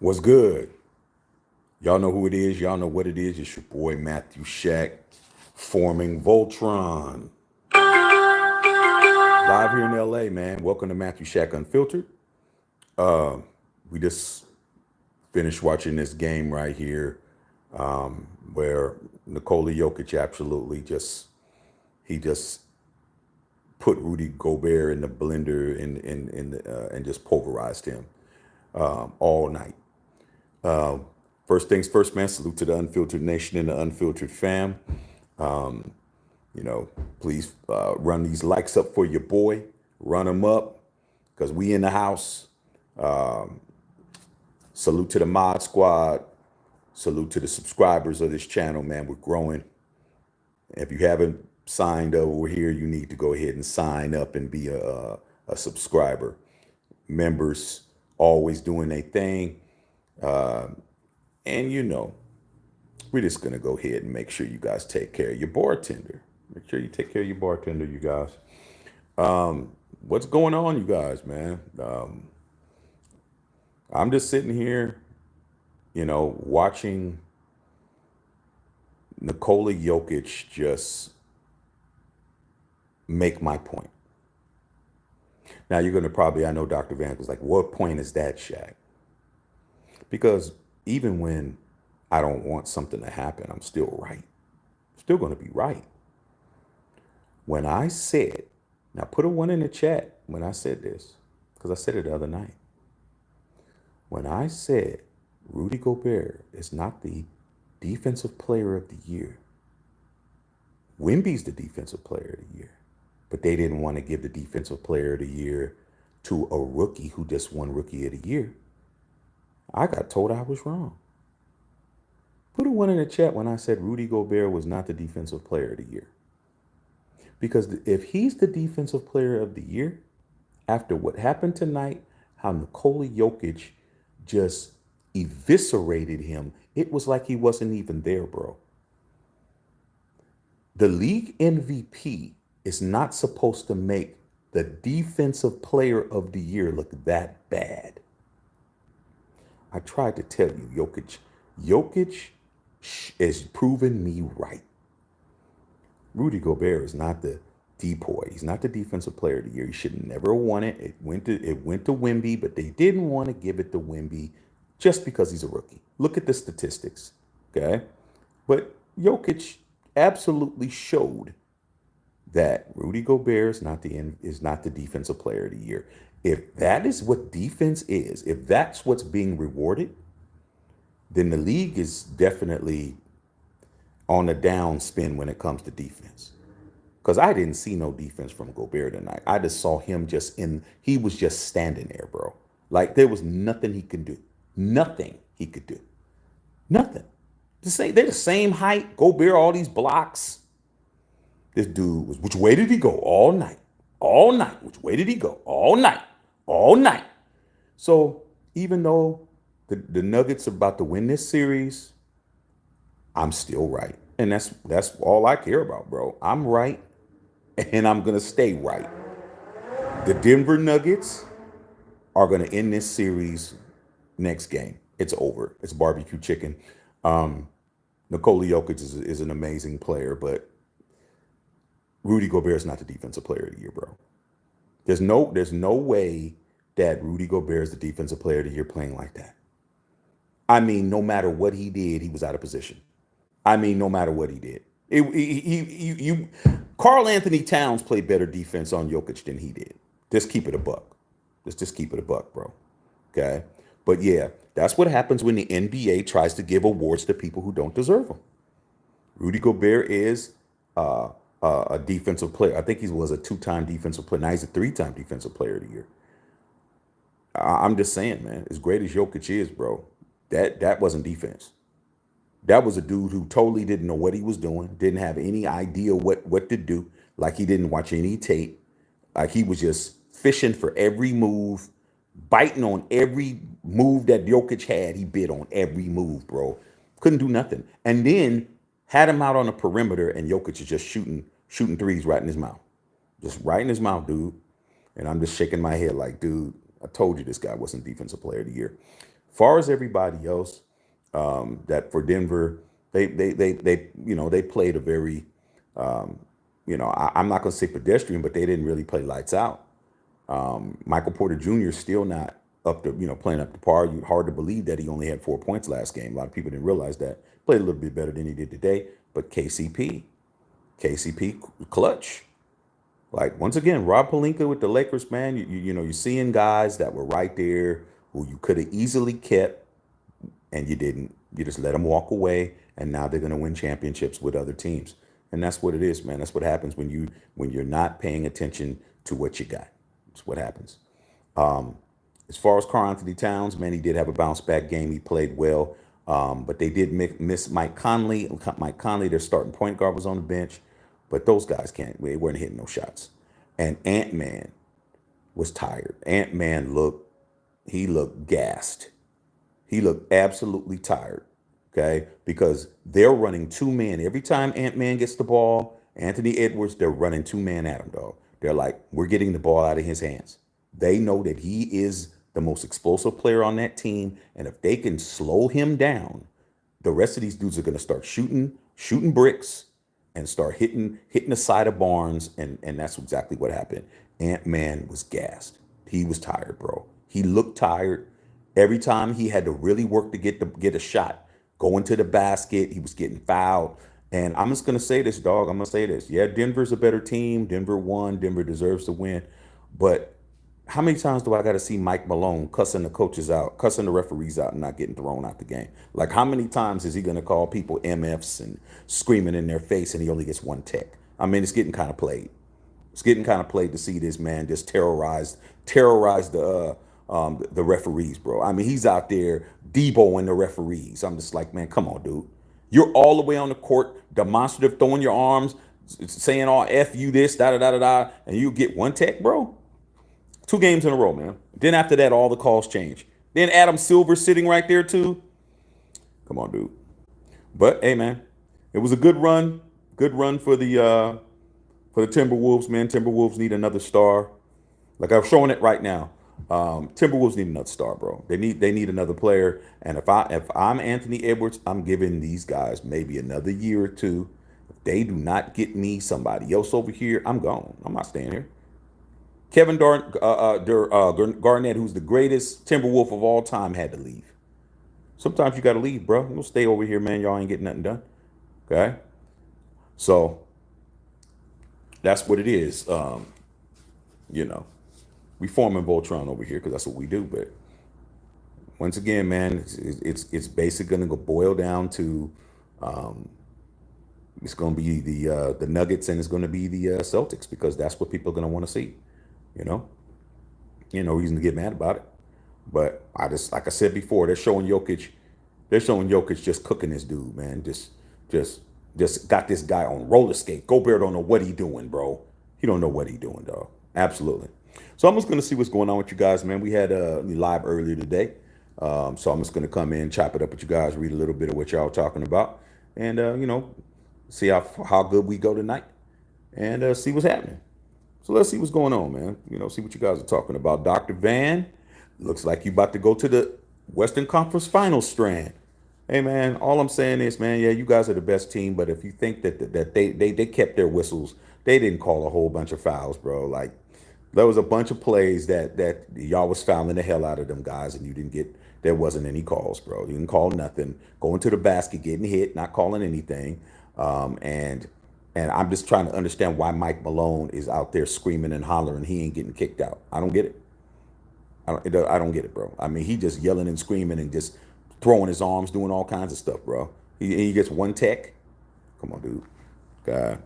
What's good? Y'all know who it is. Y'all know what it is. It's your boy Matthew Shaq, forming Voltron. Live here in LA, man. Welcome to Matthew Shaq Unfiltered. We just finished watching this game right here, where Nikola Jokic he just put Rudy Golbert in the blender and just pulverized him all night. First things first, man. Salute to the Unfiltered Nation and the Unfiltered fam. Please run these likes up for your boy. Run them up because we in the house. Salute to the mod squad. Salute to the subscribers of this channel, man. We're growing. If you haven't signed up over here, you need to go ahead and sign up and be a subscriber. Members always doing their thing. We're just going to go ahead and make sure you guys take care of your bartender. Make sure you take care of your bartender, you guys. What's going on, you guys, man? I'm just sitting here, watching Nikola Jokic just make my point. Now, you're going to probably, I know Dr. Van was like, what point is that, Shaq? Because even when I don't want something to happen, I'm still right. Still going to be right. When I said, now put a 1 in the chat when I said this, because I said it the other night. When I said Rudy Gobert is not the defensive player of the year, Wemby's the defensive player of the year, but they didn't want to give the defensive player of the year to a rookie who just won rookie of the year. I got told I was wrong. Put a 1 in the chat when I said Rudy Gobert was not the defensive player of the year. Because if he's the defensive player of the year, after what happened tonight, how Nikola Jokic just eviscerated him, it was like he wasn't even there, bro. The league MVP is not supposed to make the defensive player of the year look that bad. I tried to tell you, Jokic has proven me right. Rudy Gobert is not the depoy. He's not the defensive player of the year. He should have never won it. It went to Wemby, but they didn't want to give it to Wemby just because he's a rookie. Look at the statistics, okay? But Jokic absolutely showed that Rudy Gobert is not the defensive player of the year. If that is what defense is, if that's what's being rewarded, then the league is definitely on a down spin when it comes to defense. Because I didn't see no defense from Gobert tonight. I just saw him he was just standing there, bro. Like there was nothing he could do. Nothing he could do. Nothing. They're the same height. Gobert, all these blocks. This dude was, which way did he go? All night. All night. Which way did he go? All night. All night. So even though the Nuggets are about to win this series, I'm still right. And that's all I care about, bro. I'm right, and I'm going to stay right. The Denver Nuggets are going to end this series next game. It's over. It's barbecue chicken. Nikola Jokic is an amazing player, but Rudy Gobert is not the defensive player of the year, bro. There's no way that Rudy Gobert is the defensive player of the year playing like that. I mean, no matter what he did, he was out of position. I mean, no matter what he did. Karl Anthony Towns played better defense on Jokic than he did. Just keep it a buck. Just keep it a buck, bro. Okay? But yeah, that's what happens when the NBA tries to give awards to people who don't deserve them. Rudy Gobert is a defensive player. I think he was a 2-time defensive player. Now he's a 3-time defensive player of the year. I'm just saying, man, as great as Jokic is, bro, that wasn't defense. That was a dude who totally didn't know what he was doing, didn't have any idea what to do, like he didn't watch any tape, like he was just fishing for every move, biting on every move that Jokic had. He bit on every move, bro. Couldn't do nothing. And then had him out on the perimeter, and Jokic is just shooting threes right in his mouth. Just right in his mouth, dude. And I'm just shaking my head like, dude, I told you this guy wasn't defensive player of the year. Far as everybody else, that for Denver, they played a very, I'm not going to say pedestrian, but they didn't really play lights out. Michael Porter Jr. is still not up to, playing up to par. Hard to believe that he only had 4 points last game. A lot of people didn't realize that. Played a little bit better than he did today. But KCP, clutch. Like, once again, Rob Pelinka with the Lakers, man, you're seeing guys that were right there who you could have easily kept, and you didn't. You just let them walk away, and now they're going to win championships with other teams. And that's what it is, man. That's what happens when you're not paying attention to what you got. That's what happens. As far as Karl Anthony Towns, man, he did have a bounce back game. He played well, but they did miss Mike Conley. Mike Conley, their starting point guard, was on the bench, but those guys they weren't hitting no shots. And Ant-Man was tired. Ant-Man he looked gassed. He looked absolutely tired, okay? Because they're running two men. Every time Ant-Man gets the ball, Anthony Edwards, they're running two men at him, dog. They're like, we're getting the ball out of his hands. They know that he is the most explosive player on that team, and if they can slow him down, the rest of these dudes are going to start shooting bricks and start hitting the side of barns, and that's exactly what happened. Ant-Man was gassed. He was tired, bro. He looked tired. Every time he had to really work to get a shot, going to the basket, he was getting fouled. And I'm just gonna say this, dog. I'm gonna say this. Yeah, Denver's a better team. Denver won. Denver deserves to win. But how many times do I got to see Mike Malone cussing the coaches out, cussing the referees out, and not getting thrown out the game? Like, how many times is he going to call people MFs and screaming in their face, and he only gets one tech? I mean, it's getting kind of played. It's getting kind of played to see this man just terrorize the referees, bro. I mean, he's out there Deboing the referees. I'm just like, man, come on, dude. You're all the way on the court, demonstrative, throwing your arms, saying all F you this, da da da da da, and you get one tech, bro. 2 games in a row, man. Then after that, all the calls change. Then Adam Silver sitting right there too. Come on, dude. But hey, man, it was a good run. Good run for the Timberwolves, man. Timberwolves need another star. Like I'm showing it right now. Timberwolves need another star, bro. They need another player. And if I'm Anthony Edwards, I'm giving these guys maybe another year or two. If they do not get me somebody else over here, I'm gone. I'm not staying here. Kevin Garnett, who's the greatest Timberwolf of all time, had to leave. Sometimes you got to leave, bro. Don't stay over here, man. Y'all ain't getting nothing done. Okay? So that's what it is. We forming Voltron over here because that's what we do. But once again, man, it's basically going to boil down to it's going to be the Nuggets and it's going to be the Celtics because that's what people are going to want to see. No reason to get mad about it. But like I said before, they're showing Jokic just cooking this dude, man. Just got this guy on roller skate. Gobert don't know what he doing, bro. He don't know what he doing, dog. Absolutely. So I'm just gonna see what's going on with you guys, man. We had live earlier today. So I'm just gonna come in, chop it up with you guys, read a little bit of what y'all talking about, and see how good we go tonight, and see what's happening. So let's see what's going on, man. See what you guys are talking about. Dr. Van, looks like you about to go to the Western Conference Finals strand. Hey, man, all I'm saying is, man, yeah, you guys are the best team, but if you think that they kept their whistles, they didn't call a whole bunch of fouls, bro. Like, there was a bunch of plays that y'all was fouling the hell out of them guys, and there wasn't any calls, bro. You didn't call nothing. Going to the basket, getting hit, not calling anything. And I'm just trying to understand why Mike Malone is out there screaming and hollering. He ain't getting kicked out. I don't get it. I don't get it, bro. I mean, he just yelling and screaming and just throwing his arms, doing all kinds of stuff, bro. He gets one tech. Come on, dude. God.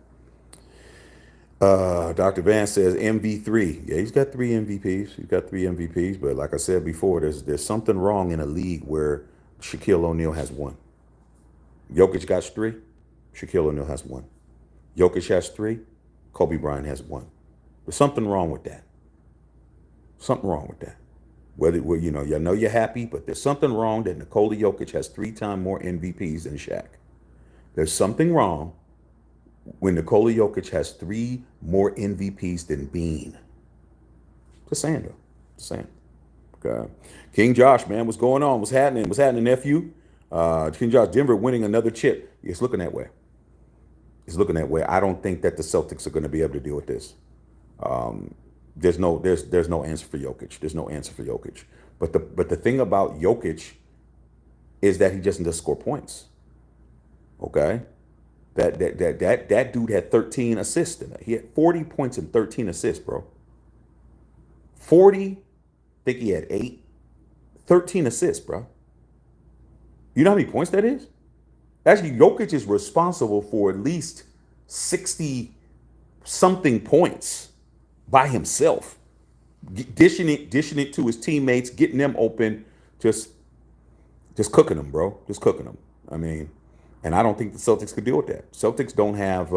Dr. Van says MV3. Yeah, he's got 3 MVPs. But like I said before, there's something wrong in a league where Shaquille O'Neal has 1. Jokic got 3. Shaquille O'Neal has 1. Jokic has 3. Kobe Bryant has 1. There's something wrong with that. Something wrong with that. You know you're happy, but there's something wrong that Nikola Jokic has 3 times more MVPs than Shaq. There's something wrong when Nikola Jokic has 3 more MVPs than Bean. Just saying, though. Just saying. Okay. King Josh, man, what's going on? What's happening? What's happening, nephew? King Josh, Denver winning another chip. It's looking that way. It's looking that way. I don't think that the Celtics are going to be able to deal with this. There's no answer for Jokic. There's no answer for Jokic. But the thing about Jokic is that he just doesn't score points. Okay. That dude had 13 assists in it. He had 40 points and 13 assists, bro. 40, I think he had 8, 13 assists, bro. You know how many points that is? Actually, Jokic is responsible for at least 60 something points by himself. Dishing it to his teammates, getting them open, just cooking them, bro. Just cooking them. I mean, and I don't think the Celtics could deal with that. Celtics don't have,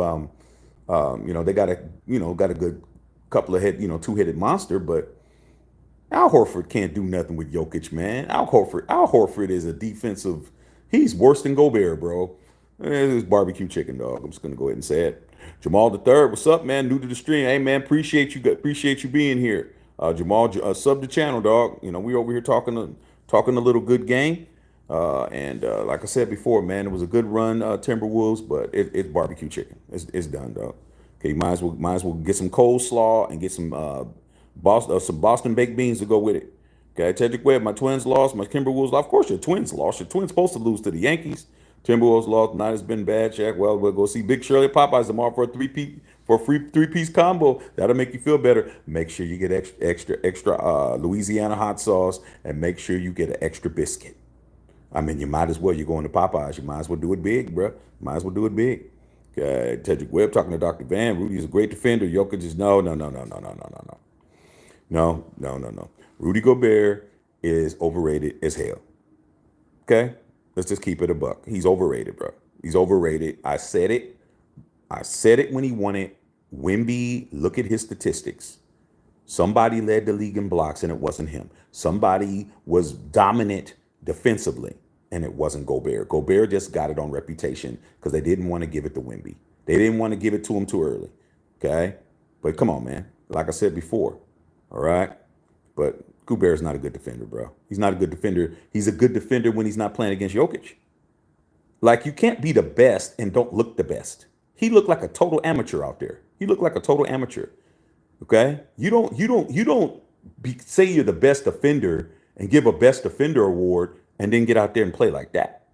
they got a good couple of two-headed monster, but Al Horford can't do nothing with Jokic, man. Al Horford is a defensive. He's worse than Gobert, bro. It's barbecue chicken, dog. I'm just gonna go ahead and say it. Jamal the third, what's up, man? New to the stream, hey man, appreciate you being here. Jamal, sub the channel, dog. We over here talking a little good game. And like I said before, man, it was a good run, Timberwolves, but it's barbecue chicken. It's done, dog. Okay, might as well get some coleslaw and get some Boston baked beans to go with it. Okay, Kendrick Webb, my Twins lost, my Timberwolves lost. Of course, your Twins lost. Your Twins supposed to lose to the Yankees. Timberwolves lost. Night has been bad, Shaq. Well, we'll go see Big Shirley at Popeyes tomorrow for a free three-piece combo. That'll make you feel better. Make sure you get extra Louisiana hot sauce, and make sure you get an extra biscuit. I mean, you might as well. You're going to Popeyes. You might as well do it big, bro. Might as well do it big. Kendrick Webb talking to Dr. Van. Rudy is a great defender. Jokic is no. Rudy Gobert is overrated as hell. Okay? Let's just keep it a buck. He's overrated, bro. He's overrated. I said it. When he won it. Wemby, look at his statistics. Somebody led the league in blocks, and it wasn't him. Somebody was dominant defensively, and it wasn't Gobert. Gobert just got it on reputation because they didn't want to give it to Wemby. They didn't want to give it to him too early. Okay? But come on, man. Like I said before. All right? But Gobert's not a good defender, bro. He's not a good defender. He's a good defender when he's not playing against Jokic. Like, you can't be the best and don't look the best. He looked like a total amateur out there. He looked like a total amateur. Okay? You don't say you're the best defender and give a best defender award and then get out there and play like that.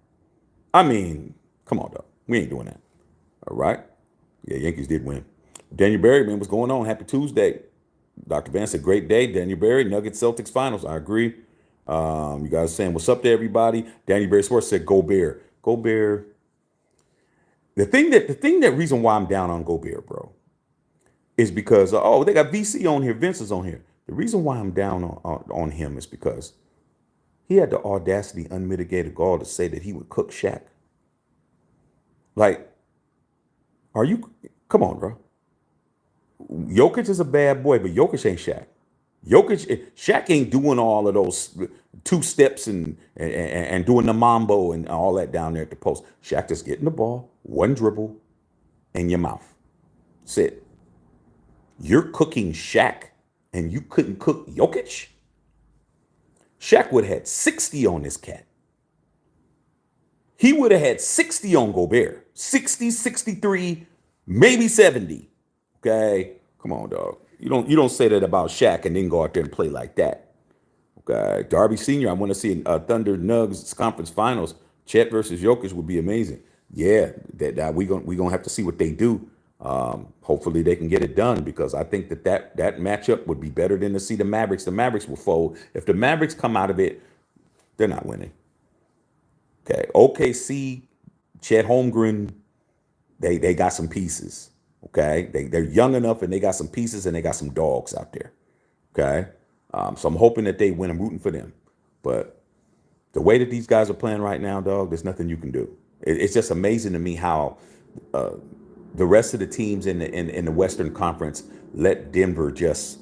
I mean, come on, dog. We ain't doing that. All right? Yeah, Yankees did win. Daniel Berry, man, what's going on? Happy Tuesday. Dr. Van said, great day. Daniel Berry, Nuggets Celtics finals. I agree. You guys saying, what's up to everybody? Daniel Berry Sports said, Gobert. Gobert. The reason why I'm down on Gobert, bro, is because, they got VC on here. Vince is on here. The reason why I'm down on him is because he had the audacity, unmitigated gall to say that he would cook Shaq. Like, come on, bro. Jokic is a bad boy, but Jokic ain't Shaq. Shaq ain't doing all of those two steps and doing the mambo and all that down there at the post. Shaq just getting the ball, one dribble, in your mouth. That's it. You're cooking Shaq, and you couldn't cook Jokic? Shaq would have had 60 on this cat. He would have had 60 on Gobert. 60, 63, maybe 70. Okay? Come on, dog. You don't say that about Shaq and then go out there and play like that. Okay? Darby Sr., I want to see a Thunder Nuggets conference finals. Chet versus Jokic would be amazing. Yeah, that we gonna have to see what they do. Hopefully they can get it done, because I think that matchup would be better than to see the Mavericks. The Mavericks will fold. If the Mavericks come out of it, they're not winning. Okay, OKC, Chet Holmgren, they got some pieces. Okay, they're young enough and they got some pieces and they got some dogs out there. Okay, so I'm hoping that they win. I'm rooting for them. But the way that these guys are playing right now, dog, there's nothing you can do. It's just amazing to me how the rest of the teams in the Western Conference let Denver just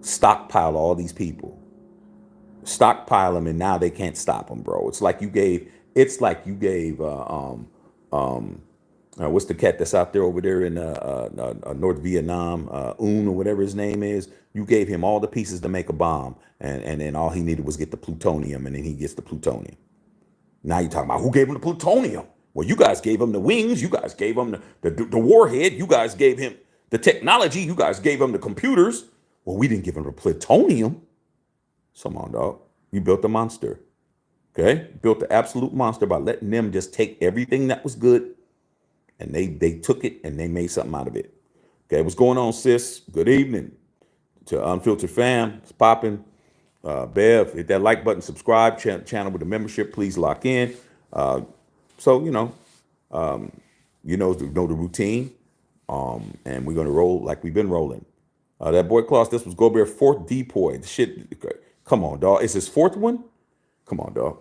stockpile all these people, stockpile them, and now they can't stop them, bro. It's like you gave What's the cat that's out there over there in North Vietnam, Un or whatever his name is? You gave him all the pieces to make a bomb, and then all he needed was get the plutonium, and then he gets the plutonium. Now you're talking about who gave him the plutonium? Well, you guys gave him the wings. You guys gave him the warhead. You guys gave him the technology. You guys gave him the computers. Well, we didn't give him the plutonium. Come on, dog. You built a monster. Okay? Built the absolute monster by letting them just take everything that was good, and they took it and they made something out of it. Okay, what's going on, sis? Good evening to Unfiltered Fam. It's popping. Bev, hit that like button, subscribe, channel with the membership, please lock in. So, know the routine. And we're going to roll like we've been rolling. That boy Klaus, this was Gobert's fourth depoy. Shit, come on, dog. Is his fourth one? Come on, dog.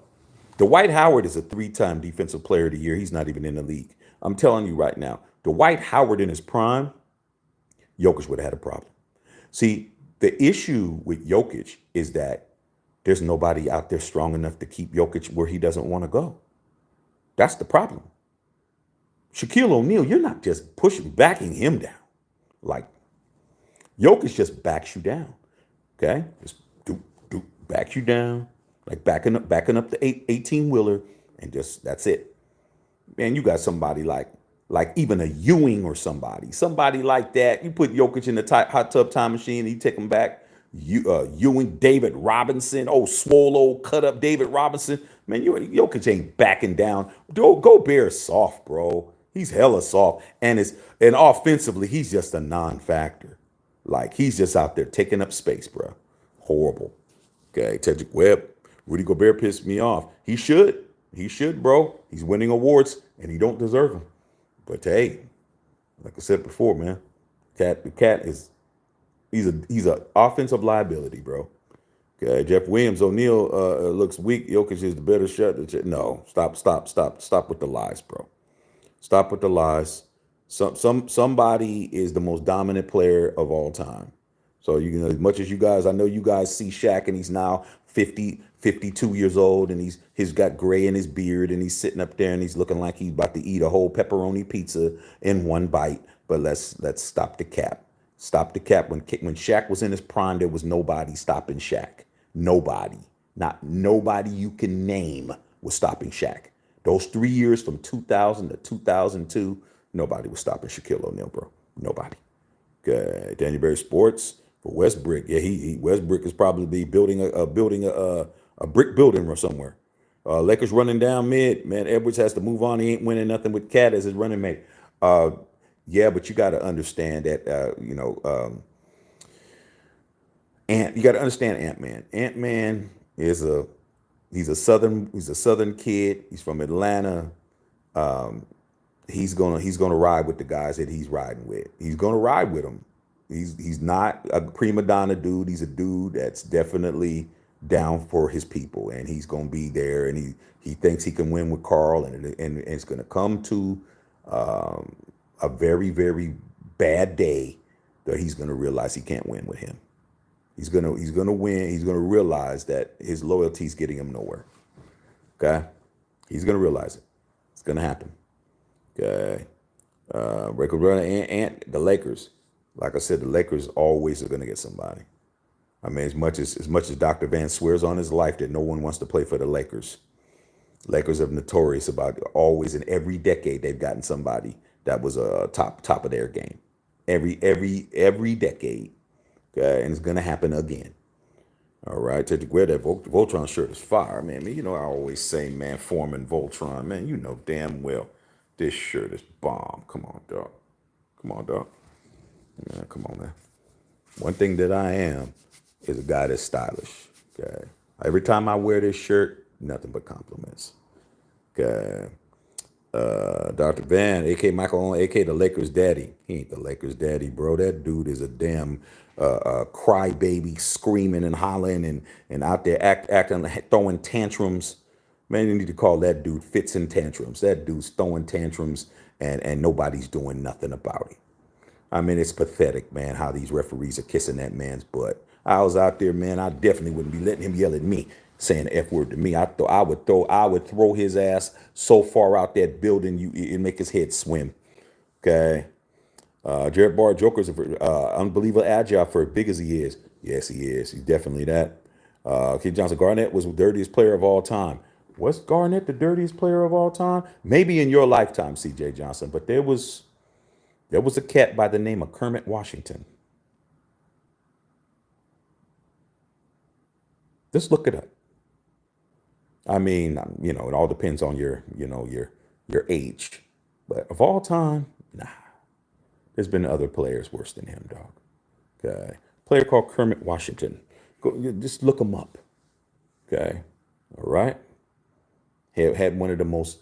Dwight Howard is a 3-time Defensive Player of the Year. He's not even in the league. I'm telling you right now, Dwight Howard in his prime, Jokic would have had a problem. See, the issue with Jokic is that there's nobody out there strong enough to keep Jokic where he doesn't want to go. That's the problem. Shaquille O'Neal, you're not just backing him down. Like, Jokic just backs you down. Okay? Just backs you down. Like backing up the 18-wheeler, and just that's it. Man, you got somebody like even a Ewing or somebody like that. You put Jokic in the hot tub time machine, he take him back. Ewing, David Robinson, swole old cut up David Robinson. Man, Jokic ain't backing down. Gobert soft, bro. He's hella soft, and offensively, he's just a non-factor. Like, he's just out there taking up space, bro. Horrible. Okay, Kendrick Webb. Rudy Golbert pissed me off. He should, bro. He's winning awards, and he don't deserve them. But hey, like I said before, man, the cat is he's a offensive liability, bro. Okay, Jeff Williams, O'Neal looks weak. Jokic is the better shot. No, stop with the lies, bro. Stop with the lies. Somebody is the most dominant player of all time. So as much as you guys, I know you guys see Shaq, and he's now 52 years old, and he's got gray in his beard, and he's sitting up there and he's looking like he's about to eat a whole pepperoni pizza in one bite. But let's stop the cap. Stop the cap. When Shaq was in his prime, there was nobody stopping Shaq. Nobody. Not nobody you can name was stopping Shaq. Those 3 years from 2000 to 2002, nobody was stopping Shaquille O'Neal, bro. Nobody. Okay. Daniel Berry Sports. For Westbrook, yeah, Westbrook is probably building a brick building or somewhere. Lakers running down mid, man. Edwards has to move on. He ain't winning nothing with Cat as his running mate. Yeah, but you got to understand that you got to understand Ant-Man. Ant-Man is he's a southern kid. He's from Atlanta. He's gonna ride with the guys that he's riding with. He's gonna ride with them. He's not a prima donna dude. He's a dude that's definitely down for his people, and he's gonna be there. And he thinks he can win with Carl, and it's gonna come to a very, very bad day that he's gonna realize he can't win with him. He's gonna win. He's gonna realize that his loyalty is getting him nowhere. Okay, he's gonna realize it. It's gonna happen. Okay, record runner and the Lakers. Like I said, the Lakers always are going to get somebody. I mean, as much as Dr. Van swears on his life that no one wants to play for the Lakers, Lakers are notorious about always in every decade they've gotten somebody that was a top of their game. Every decade, okay, and it's going to happen again. All right, take wear that Voltron shirt is fire, man. I always say, man, Foreman Voltron, man. You know damn well this shirt is bomb. Come on, dog. Yeah, come on, man. One thing that I am is a guy that's stylish. Okay. Every time I wear this shirt, nothing but compliments. Okay. Dr. Van, A.K. Michael, A.K. the Lakers daddy. He ain't the Lakers daddy, bro. That dude is a damn crybaby, screaming and hollering and out there acting, throwing tantrums. Man, you need to call that dude fits and tantrums. That dude's throwing tantrums and nobody's doing nothing about it. I mean, it's pathetic, man, how these referees are kissing that man's butt. I was out there, man. I definitely wouldn't be letting him yell at me, saying the F word to me. I would throw his ass so far out that building, it'd make his head swim. Okay. Jared Barr, Joker's unbelievable agile for as big as he is. Yes, he is. He's definitely that. Keith Johnson, Garnett was the dirtiest player of all time. Was Garnett the dirtiest player of all time? Maybe in your lifetime, C.J. Johnson, but there was a cat by the name of Kermit Washington. Just look it up. I mean, it all depends on your age, but of all time, nah. There's been other players worse than him, dog. Okay, player called Kermit Washington. Just look him up. Okay, all right. Had one of the most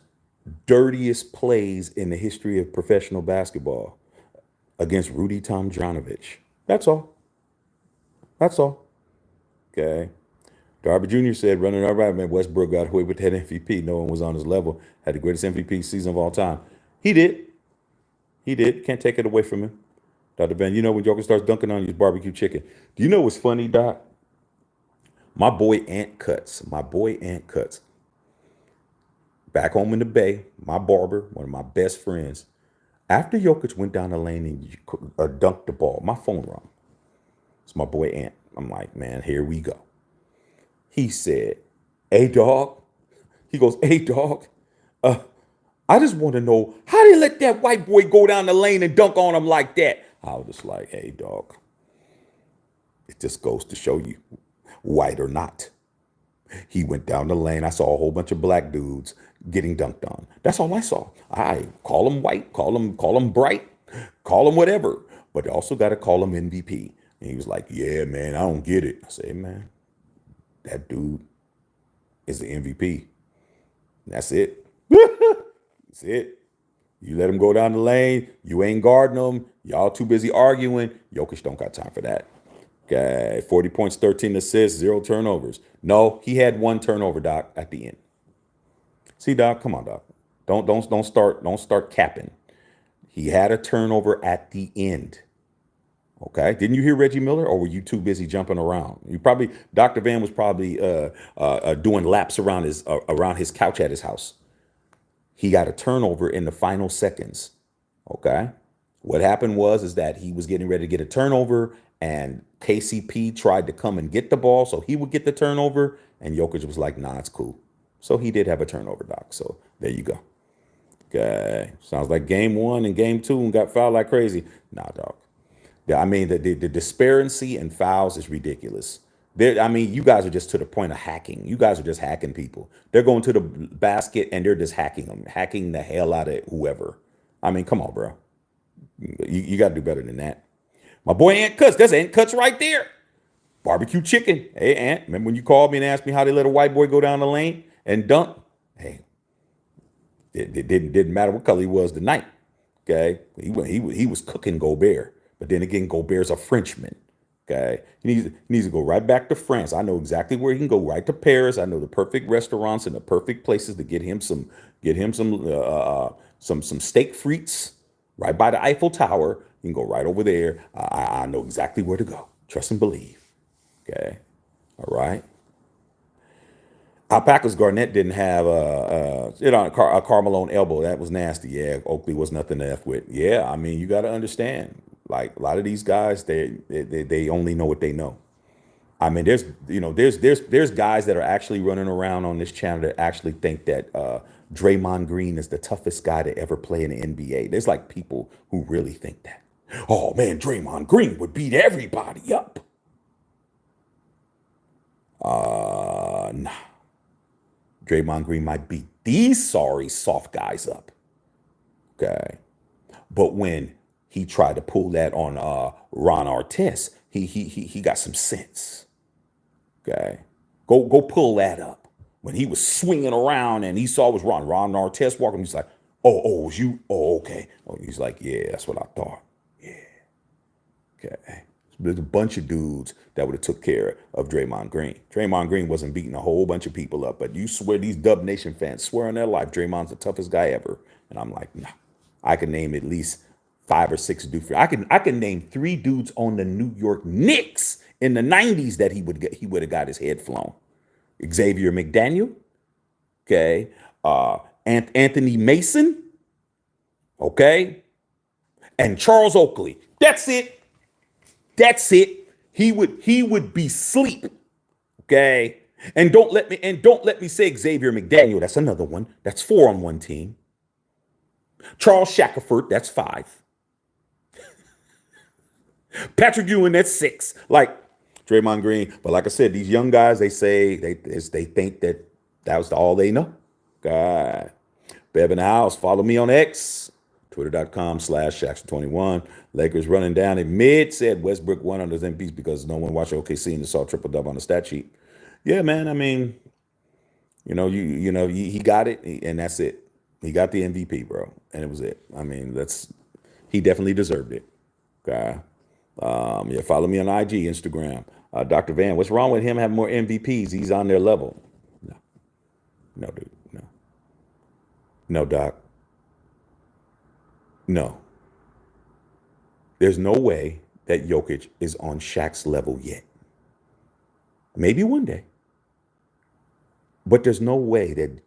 dirtiest plays in the history of professional basketball against Rudy Tomjanovich. That's all. That's all. Okay. Darby Jr. said, running all right, man, Westbrook got away with that MVP. No one was on his level. Had the greatest MVP season of all time. He did. He did. Can't take it away from him. Dr. Ben, when Joker starts dunking on you, it's barbecue chicken. Do you know what's funny, Doc? My boy Ant Cuts. Back home in the Bay, my barber, one of my best friends. After Jokic went down the lane and dunked the ball, my phone rang. It's my boy Ant. I'm like, man, here we go. He said, hey, dog. He goes, hey, dog. I just want to know, how did you let that white boy go down the lane and dunk on him like that? I was just like, hey, dog. It just goes to show you, white or not. He went down the lane. I saw a whole bunch of black dudes getting dunked on. That's all I saw. I call him white, call him bright, call him whatever, but also got to call him MVP. And he was like, yeah, man, I don't get it. I said, man, that dude is the MVP. That's it. That's it. You let him go down the lane. You ain't guarding him. Y'all too busy arguing. Jokic don't got time for that. Okay, 40 points, 13 assists, 0 turnovers. No, he had 1 turnover, Doc, at the end. See, Doc, come on, Doc. Don't start capping. He had a turnover at the end. Okay, didn't you hear Reggie Miller, or were you too busy jumping around? Dr. Van was probably doing laps around his couch at his house. He got a turnover in the final seconds. Okay, what happened is that he was getting ready to get a turnover, and KCP tried to come and get the ball so he would get the turnover, and Jokic was like, nah, it's cool. So he did have a turnover, Doc. So there you go. Okay, sounds like game 1 and game 2 and got fouled like crazy. Nah, dog. I mean, the disparity in fouls is ridiculous. You guys are just to the point of hacking. You guys are just hacking people. They're going to the basket and they're just hacking them, hacking the hell out of whoever. I mean, come on, bro. You got to do better than that. My boy Ant Cuts. That's Ant Cuts right there. Barbecue chicken. Hey, Ant, remember when you called me and asked me how they let a white boy go down the lane and dunk? Hey, it didn't matter what color he was tonight. Okay, he was cooking Gobert. But then again, Gobert's a Frenchman. Okay, he needs to go right back to France. I know exactly where he can go. Right to Paris. I know the perfect restaurants and the perfect places to get him some steak frites right by the Eiffel Tower. You can go right over there. I know exactly where to go. Trust and believe. Okay, all right. Alpacas Garnett didn't have a Carmelone elbow. That was nasty. Yeah, Oakley was nothing to F with. Yeah, I mean, you got to understand. Like a lot of these guys, they only know what they know. I mean, there's guys that are actually running around on this channel that actually think that Draymond Green is the toughest guy to ever play in the NBA. There's like people who really think that. Oh man, Draymond Green would beat everybody up. Nah. Draymond Green might beat these sorry soft guys up. Okay. But when he tried to pull that on Ron Artest, he got some sense. Okay. Go pull that up. When he was swinging around and he saw it was Ron Artest walking, he's like, oh, it was you? Oh, okay. Oh, he's like, yeah, that's what I thought. Yeah. Okay. There's a bunch of dudes that would have took care of Draymond Green. Draymond Green wasn't beating a whole bunch of people up, but you swear, these Dub Nation fans swear on their life Draymond's the toughest guy ever. And I'm like, nah. I can name at least 5 or 6 dudes. I can name 3 dudes on the New York Knicks in the 90s that he would have got his head flown. Xavier McDaniel, okay, Anthony Mason, okay, and Charles Oakley. That's it. That's it. He would be sleep. Okay. And don't let me say Xavier McDaniel. That's another one. That's 4 on one team. Charles Shackelford. That's 5. Patrick Ewing. That's 6. Like Draymond Green. But like I said, these young guys, they say they think that was all they know. God. Bev in the house. Follow me on X. Twitter.com/Shaxter21. Lakers running down in mid. Said Westbrook won on his MVPs because no one watched OKC and saw triple double on the stat sheet. Yeah, man. I mean, he got it, and that's it. He got the MVP, bro, and it was it. I mean, he definitely deserved it. Okay. Yeah, follow me on IG, Instagram. Dr. Van, what's wrong with him having more MVPs? He's on their level. No, no, dude, no, no, Doc, no. There's no way that Jokic is on Shaq's level yet. Maybe one day. But there's no way that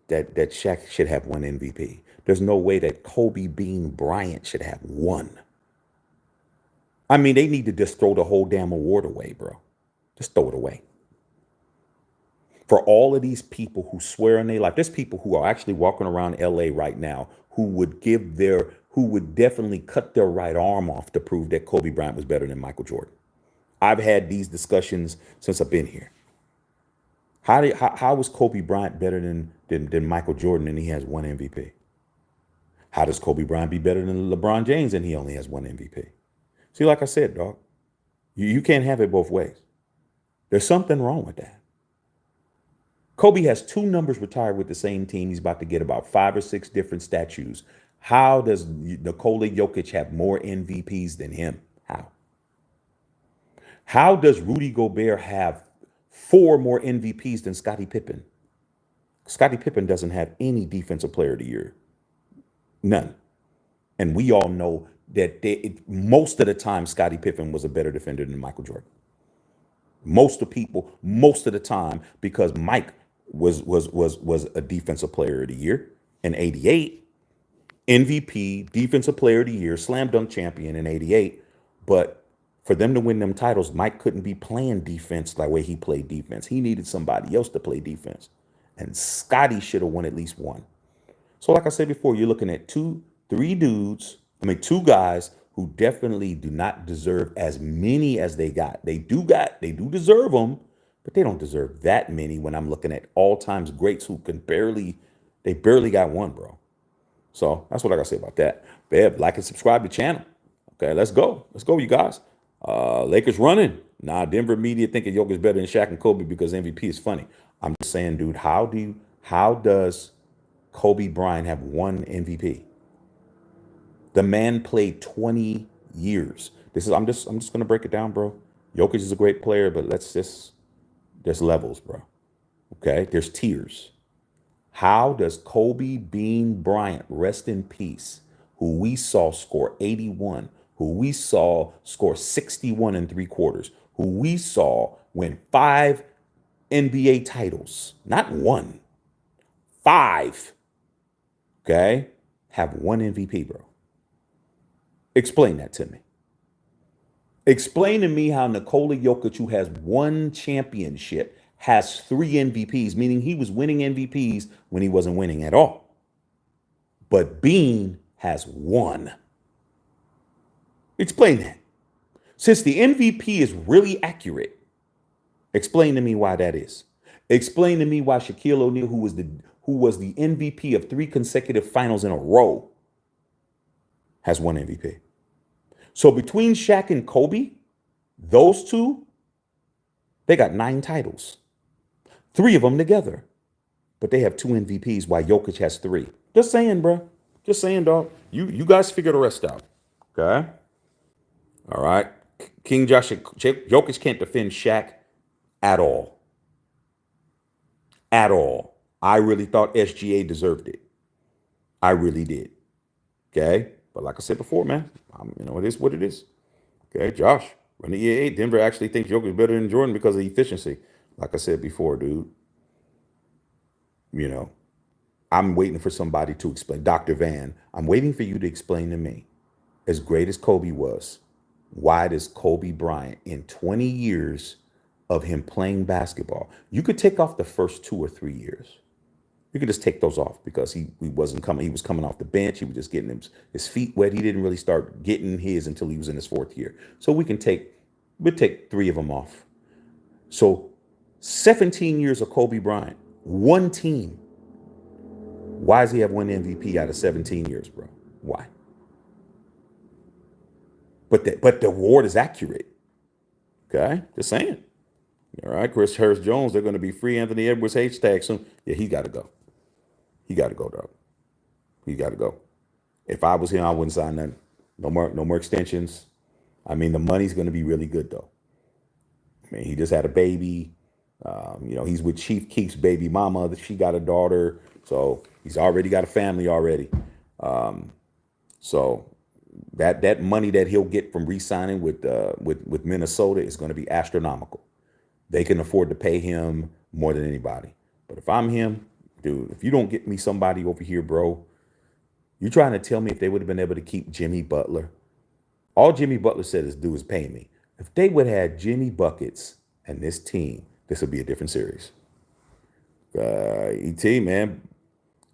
Shaq should have one MVP. There's no way that Kobe Bean Bryant should have one. I mean, they need to just throw the whole damn award away, bro. Just throw it away. For all of these people who swear on their life, there's people who are actually walking around LA right now who would definitely cut their right arm off to prove that Kobe Bryant was better than Michael Jordan. I've had these discussions since I've been here. How is Kobe Bryant better than Michael Jordan and he has one MVP? How does Kobe Bryant be better than LeBron James and he only has one MVP? See, like I said, dog, you can't have it both ways. There's something wrong with that. Kobe has 2 numbers retired with the same team. He's about to get about 5 or 6 different statues. How does Nikola Jokic have more MVPs than him? How? How does Rudy Gobert have 4 more MVPs than Scottie Pippen? Scottie Pippen doesn't have any defensive player of the year. None. And we all know that most of the time Scottie Pippen was a better defender than Michael Jordan. Most of the time, because Mike was a defensive player of the year in 88, MVP, defensive player of the year, slam dunk champion in 88. But for them to win them titles, Mike couldn't be playing defense the way he played defense. He needed somebody else to play defense. And Scottie should have won at least one. So like I said before, you're looking at 2 guys who definitely do not deserve as many as they got. They do deserve them, but they don't deserve that many when I'm looking at all-time greats who barely got one, bro. So that's what I got to say about that. Bev, like and subscribe to the channel. Okay, let's go. Let's go, you guys. Lakers running. Nah, Denver media thinking Jokic is better than Shaq and Kobe because MVP is funny. I'm just saying, dude, how does Kobe Bryant have one MVP? The man played 20 years. I'm just gonna break it down, bro. Jokic is a great player, but there's levels, bro. Okay, there's tiers. How does Kobe Bean Bryant, rest in peace, who we saw score 81, who we saw score 61 and 3/4, who we saw win 5 NBA titles, not 1, 5, okay, have one MVP, bro? Explain that to me. Explain to me how Nikola Jokic, who has 1 championship, has 3 MVPs, meaning he was winning MVPs when he wasn't winning at all. But Bean has 1. Explain that. Since the MVP is really accurate, explain to me why that is. Explain to me why Shaquille O'Neal, who was the MVP of 3 consecutive finals in a row, has 1 MVP. So between Shaq and Kobe, those 2, they got 9 titles. 3 of them together. But they have 2 MVPs while Jokic has 3. Just saying, bro. Just saying, dog. You guys figure the rest out. Okay? All right. King Jokic can't defend Shaq at all. At all. I really thought SGA deserved it. I really did. Okay? But like I said before, man, it is what it is. Okay, Josh, run the EA. Denver actually thinks Jokic is better than Jordan because of efficiency. Like I said before, dude, I'm waiting for somebody to explain. Dr. Van, I'm waiting for you to explain to me as great as Kobe was, why does Kobe Bryant, in 20 years of him playing basketball, you could take off the first 2 or 3 years. You could just take those off because he wasn't coming. He was coming off the bench. He was just getting his feet wet. He didn't really start getting his until he was in his 4th year. So we'd take 3 of them off. So 17 years of Kobe Bryant, one team. Why does he have one MVP out of 17 years, bro? Why? But the award is accurate. Okay, just saying. All right, Chris Hurst Jones, they're going to be free Anthony Edwards hashtag soon. Yeah, he got to go. He got to go, dog. He got to go. If I was him, I wouldn't sign nothing. No more extensions. I mean, the money's going to be really good though. I mean, he just had a baby. He's with Chief Keef's baby mama. She got a daughter, so he's already got a family already. So that money that he'll get from re-signing with Minnesota is going to be astronomical. They can afford to pay him more than anybody. But if I'm him, dude, if you don't get me somebody over here, bro, you trying to tell me if they would have been able to keep Jimmy Butler? All Jimmy Butler said is do is pay me. If they would have had Jimmy Buckets and this team, this would be a different series. ET, man,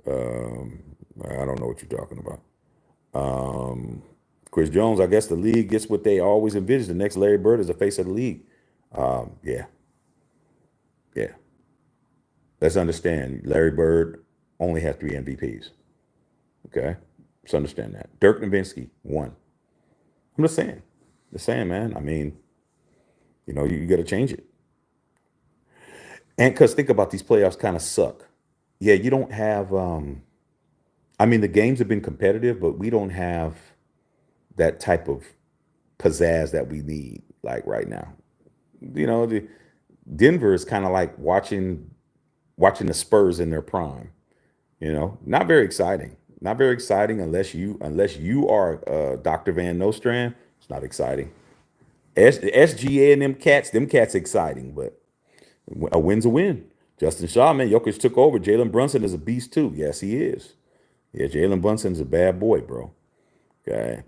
I don't know what you're talking about. Chris Jones, I guess the league gets what they always envisioned. The next Larry Bird is the face of the league. Yeah. Let's understand. Larry Bird only had 3 MVPs. Okay, let's understand that. Dirk Nowitzki, 1. I'm just saying, man. I mean, you got to change it. And because think about these playoffs kind of suck. Yeah, you don't have. The games have been competitive, but we don't have that type of pizzazz that we need like right now. Denver is kind of like watching the Spurs in their prime. Not very exciting. Not very exciting unless you are Dr. Van Nostrand. It's not exciting. SGA and them cats exciting, but a win's a win. Justin Shaw, man, Jokic took over. Jalen Brunson is a beast too. Yes, he is. Yeah, Jalen Brunson's a bad boy, bro. Okay.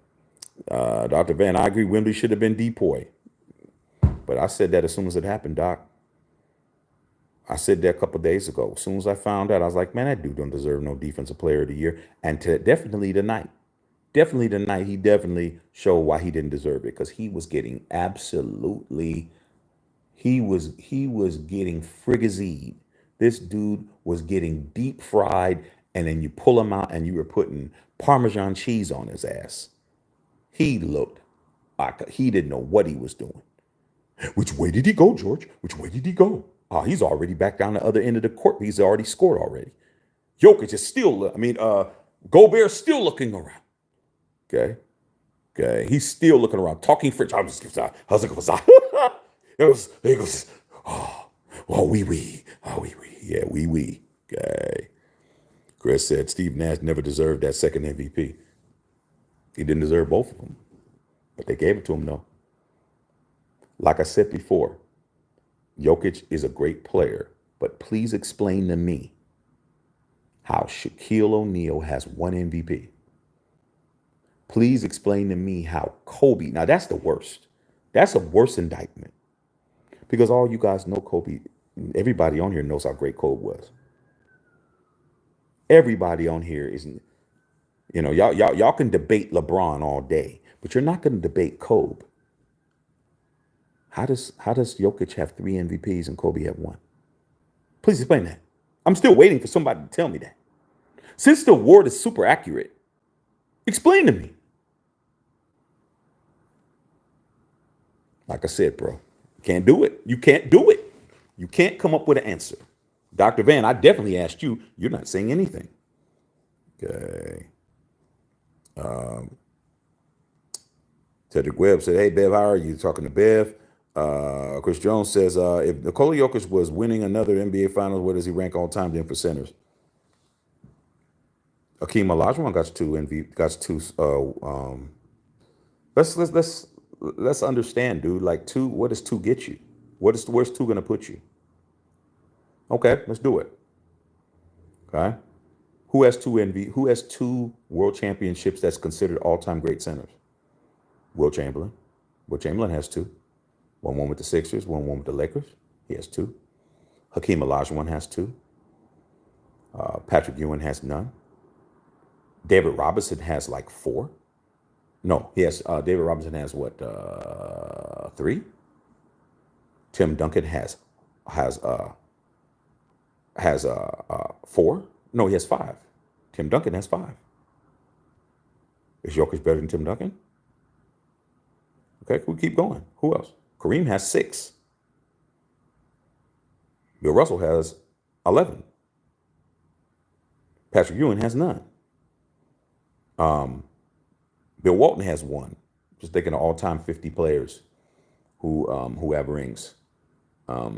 Dr. Van, I agree Wembley should have been Depoy. But I said that as soon as it happened, Doc. I said that a couple of days ago. As soon as I found out, I was like, man, that dude don't deserve no defensive player of the year. And definitely tonight, he definitely showed why he didn't deserve it. Because he was getting he was getting frigazied. This dude was getting deep fried. And then you pull him out and you were putting Parmesan cheese on his ass. He looked like he didn't know what he was doing. Which way did he go, George? Which way did he go? He's already back down the other end of the court. He's already scored already. Jokic is still, Gobert's still looking around. Okay. He's still looking around, talking French. I was like, it was, oui, oui. Yeah, oui. Okay. Chris said Steve Nash never deserved that second MVP. He didn't deserve both of them, but they gave it to him, though. Like I said before, Jokic is a great player, but please explain to me how Shaquille O'Neal has 1 MVP. Please explain to me how Kobe, now that's the worst. That's a worse indictment. Because all you guys know Kobe, everybody on here knows how great Kobe was. Everybody on here isn't, y'all can debate LeBron all day, but you're not going to debate Kobe. How does Jokic have 3 MVPs and Kobe have 1? Please explain that. I'm still waiting for somebody to tell me that. Since the award is super accurate, explain to me. Like I said, bro, can't do it. You can't do it. You can't come up with an answer. Dr. Van, I definitely asked you. You're not saying anything. Okay. Cedric Webb said, hey, Bev, how are you? Talking to Bev. Chris Jones says, if Nikola Jokic was winning another NBA Finals, where does he rank all time then for centers? Akeem Olajuwon got 2 MVP. Got 2. Let's understand, dude. Like 2. What does 2 get you? Where's 2 going to put you? Okay, let's do it. Okay. Who has 2 World Championships that's considered all-time great centers? Will Chamberlain. Will Chamberlain has two. One with the Sixers, one with the Lakers. He has two. Hakeem Olajuwon has two. Patrick Ewing has none. David Robinson has like four. No, he has. David Robinson has what? Three. Tim Duncan has four. No, he has five. Tim Duncan has five. Is Jokic better than Tim Duncan? Okay, we keep going. Who else? Kareem has six. Bill Russell has 11. Patrick Ewing has none. Bill Walton has one. Just thinking of all-time 50 players who have rings. I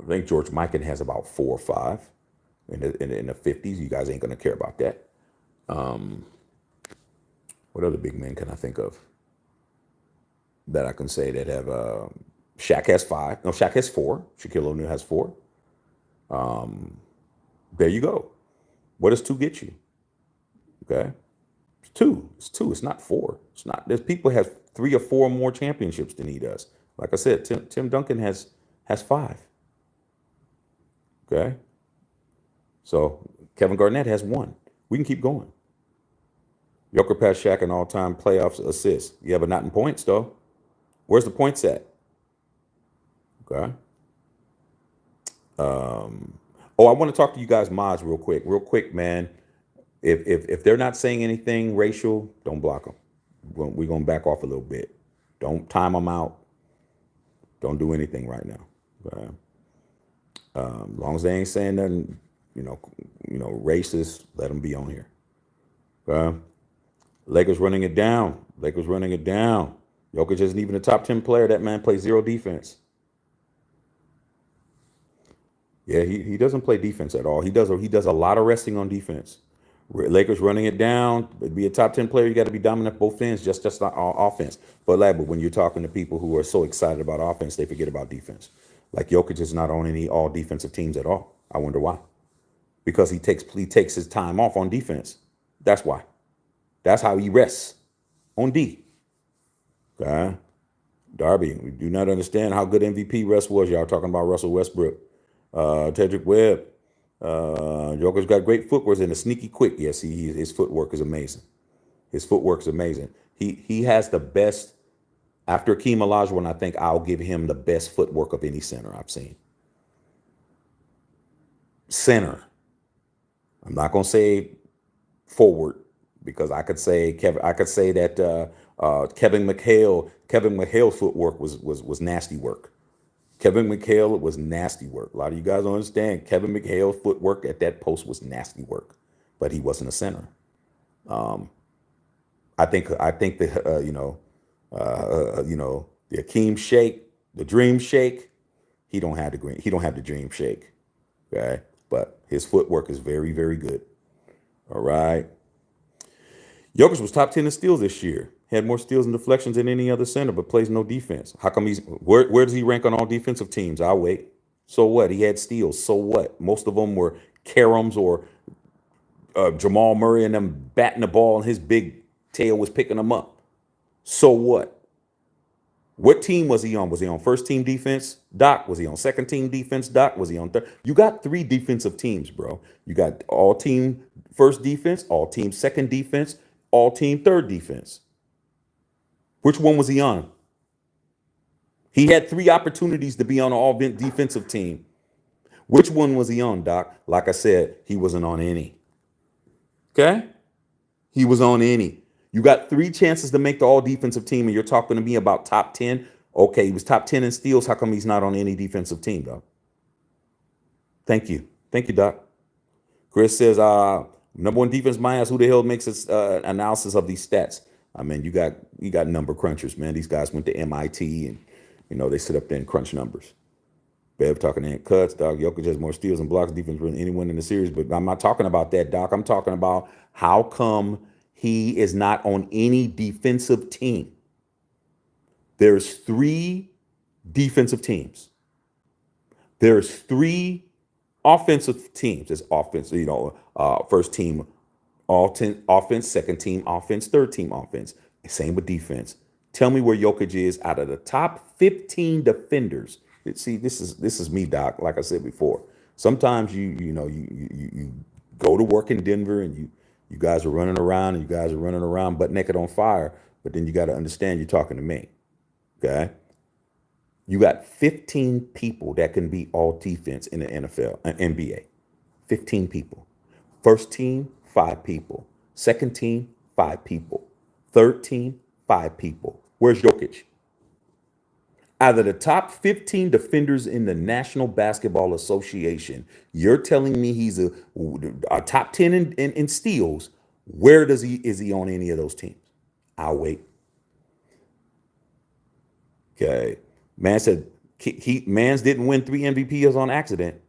think George Mikan has about 4 or 5 in the 50s. You guys ain't gonna care about that. What other big men can I think of that I can say that have? Shaq has 5. No, Shaq has 4. Shaquille O'Neal has 4. There you go. What does 2 get you? Okay, it's 2. It's 2. It's not 4. It's not. There's people who have 3 or 4 more championships than he does. Like I said, Tim Duncan has 5. Okay, so Kevin Garnett has 1. We can keep going. Joker passed Shaq in all-time playoffs assists. Yeah, but not in points though. Where's the points at? Okay. Oh, I want to talk to you guys, mods, real quick, man. If they're not saying anything racial, don't block them. We're gonna back off a little bit. Don't time them out. Don't do anything right now. Okay? As long as they ain't saying nothing, racist, let them be on here. Okay? Lakers running it down. Jokic isn't even a top 10 player. That man plays 0 defense. Yeah, he doesn't play defense at all. He does a lot of resting on defense. Lakers running it down. To be a top 10 player, you got to be dominant both ends, just not all offense. But when you're talking to people who are so excited about offense, they forget about defense. Like Jokic is not on any all defensive teams at all. I wonder why. Because he takes his time off on defense. That's why. That's how he rests on D. Okay? Darby, we do not understand how good MVP rest was. Y'all talking about Russell Westbrook. Tedrick Webb. Joker's got great footwork and a sneaky quick. Yes, his footwork is amazing. He has the best, after Akeem Olajuwon, I think I'll give him the best footwork of any center I've seen. Center. I'm not gonna say forward because I could say that Kevin McHale's footwork was nasty work. Kevin McHale was nasty work. A lot of you guys don't understand. Kevin McHale's footwork at that post was nasty work, but he wasn't a center. I think the Akeem shake, the dream shake. He don't have the dream shake. Okay, but his footwork is very, very good. All right. Jokic was top 10 in steals this year. Had more steals and deflections than any other center, but plays no defense. How come where does he rank on all defensive teams? I'll wait. So what? He had steals. So what? Most of them were Karams or Jamal Murray and them batting the ball and his big tail was picking them up. So what? What team was he on? Was he on first team defense, Doc? Was he on second team defense, Doc? Was he on third? You got 3 defensive teams, bro. You got all team first defense, all team second defense, all team third defense. Which one was he on? He had 3 opportunities to be on an all defensive team. Which one was he on, Doc? Like I said, he wasn't on any. Okay? He was on any. You got 3 chances to make the all defensive team, and you're talking to me about top 10. Okay, he was top 10 in steals. How come he's not on any defensive team, Doc? Thank you, Doc. Chris says, number 1 defense, my ass. Who the hell makes this analysis of these stats? I mean, you got number crunchers, man. These guys went to MIT and they sit up there and crunch numbers. Bev talking ant cuts, Doc. Jokic has more steals and blocks defense than anyone in the series, but I'm not talking about that, Doc. I'm talking about how come he is not on any defensive team. There's 3 defensive teams. There's 3 offensive teams. There's offensive, first team All 10 offense, second team offense, third team offense. Same with defense. Tell me where Jokic is out of the top 15 defenders. See, this is me, Doc. Like I said before, sometimes you go to work in Denver and you guys are running around and you guys are running around butt naked on fire. But then you got to understand you're talking to me. Okay, you got 15 people that can be all defense in the NFL and NBA. 15 people. First team, 5 people. Second team, 5 people. Third team, 5 people. Where's Jokic? Out of the top 15 defenders in the National Basketball Association, you're telling me he's a top 10 in steals. Where is he on any of those teams? I'll wait. Okay. Man said Mans didn't win 3 MVPs on accident.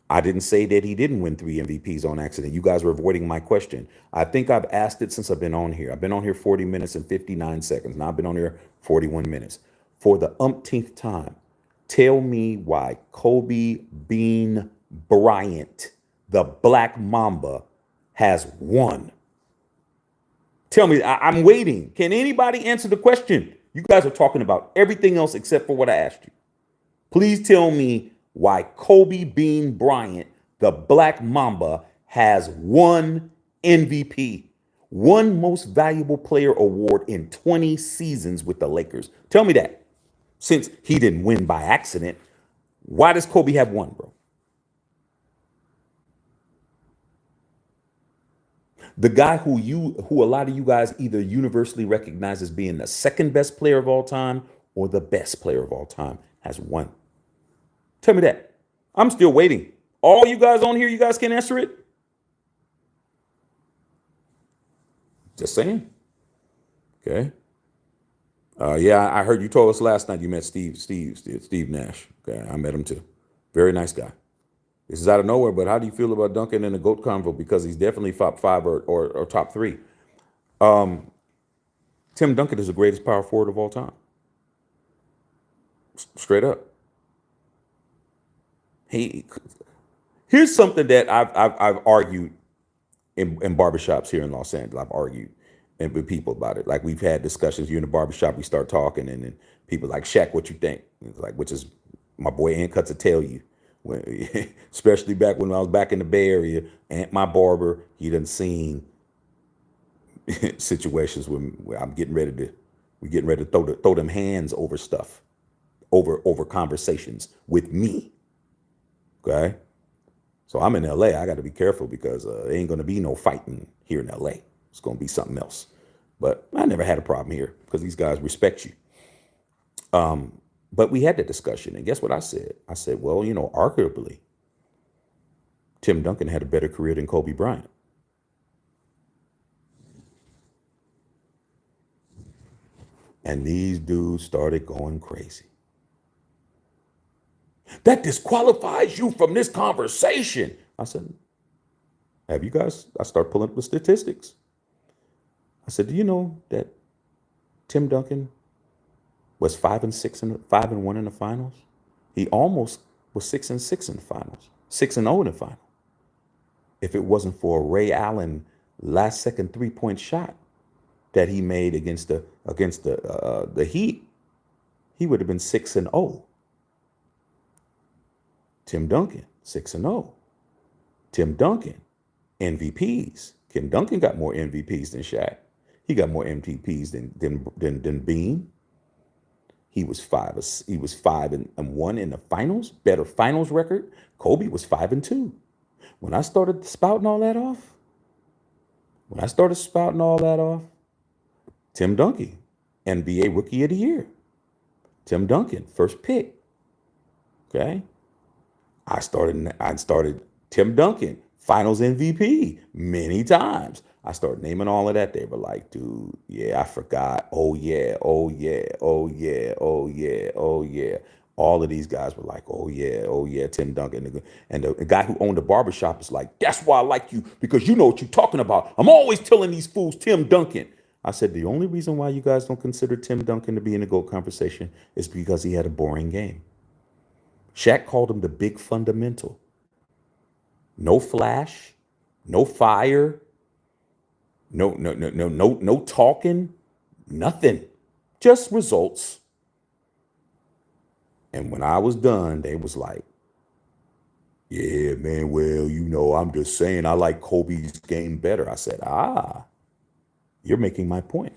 I didn't say that he didn't win 3 MVPs on accident. You guys are avoiding my question. I think I've asked it since I've been on here. I've been on here 40 minutes and 59 seconds. Now I've been on here 41 minutes. For the umpteenth time, tell me why Kobe Bean Bryant, the Black Mamba, has won. Tell me, I'm waiting. Can anybody answer the question? You guys are talking about everything else except for what I asked you. Please tell me why Kobe Bean Bryant, the Black Mamba, has won MVP, one most valuable player award in 20 seasons with the Lakers. Tell me that. Since he didn't win by accident, why does Kobe have one, bro? The guy who a lot of you guys either universally recognize as being the second best player of all time or the best player of all time has won. Tell me that. I'm still waiting. All you guys on here, you guys can answer it? Just saying. Okay. Yeah, I heard you told us last night you met Steve Nash. Okay, I met him too. Very nice guy. This is out of nowhere, but how do you feel about Duncan in the GOAT convo? Because he's definitely top 5 or top 3. Tim Duncan is the greatest power forward of all time. Straight up. Here's something that I've argued in barbershops here in Los Angeles. I've argued and with people about it. Like we've had discussions. You're in the barbershop, we start talking, and then people like, Shaq, what you think? It's like, which is my boy Ant Cuts to tell you. When, especially back when I was back in the Bay Area, Ant, my barber, he done seen situations where we're getting ready to throw them hands over stuff, over conversations with me. Okay, so I'm in LA. I got to be careful because there ain't gonna be no fighting here in LA. It's gonna be something else. But I never had a problem here because these guys respect you. But we had that discussion, and guess what I said? I said, well, arguably, Tim Duncan had a better career than Kobe Bryant. And these dudes started going crazy. That disqualifies you from this conversation. I said, have you guys? I started pulling up the statistics. I said, do you know that Tim Duncan was 5-1 in the finals? He almost was 6-6 in the finals, 6-0 in the final. If it wasn't for a Ray Allen last second 3-point shot that he made against the Heat, he would have been 6-0. Tim Duncan, 6-0. Tim Duncan, MVPs. Tim Duncan got more MVPs than Shaq. He got more MVPs than Bean. He was 5-1 in the finals, better finals record. Kobe was 5-2. When I started spouting all that off, Tim Duncan, NBA Rookie of the Year. Tim Duncan, first pick. Okay. I started Tim Duncan, Finals MVP many times. I started naming all of that. They were like, dude, yeah, I forgot. Oh yeah, oh yeah, oh yeah, oh yeah, oh yeah. All of these guys were like, oh yeah, Tim Duncan. And the guy who owned the barbershop is like, that's why I like you, because you know what you're talking about. I'm always telling these fools Tim Duncan. I said, the only reason why you guys don't consider Tim Duncan to be in the GOAT conversation is because he had a boring game. Shaq called him the big fundamental. No flash, No fire, no talking, nothing. Just results. And when I was done, they was like, yeah, man, well, I'm just saying I like Kobe's game better. I said, you're making my point.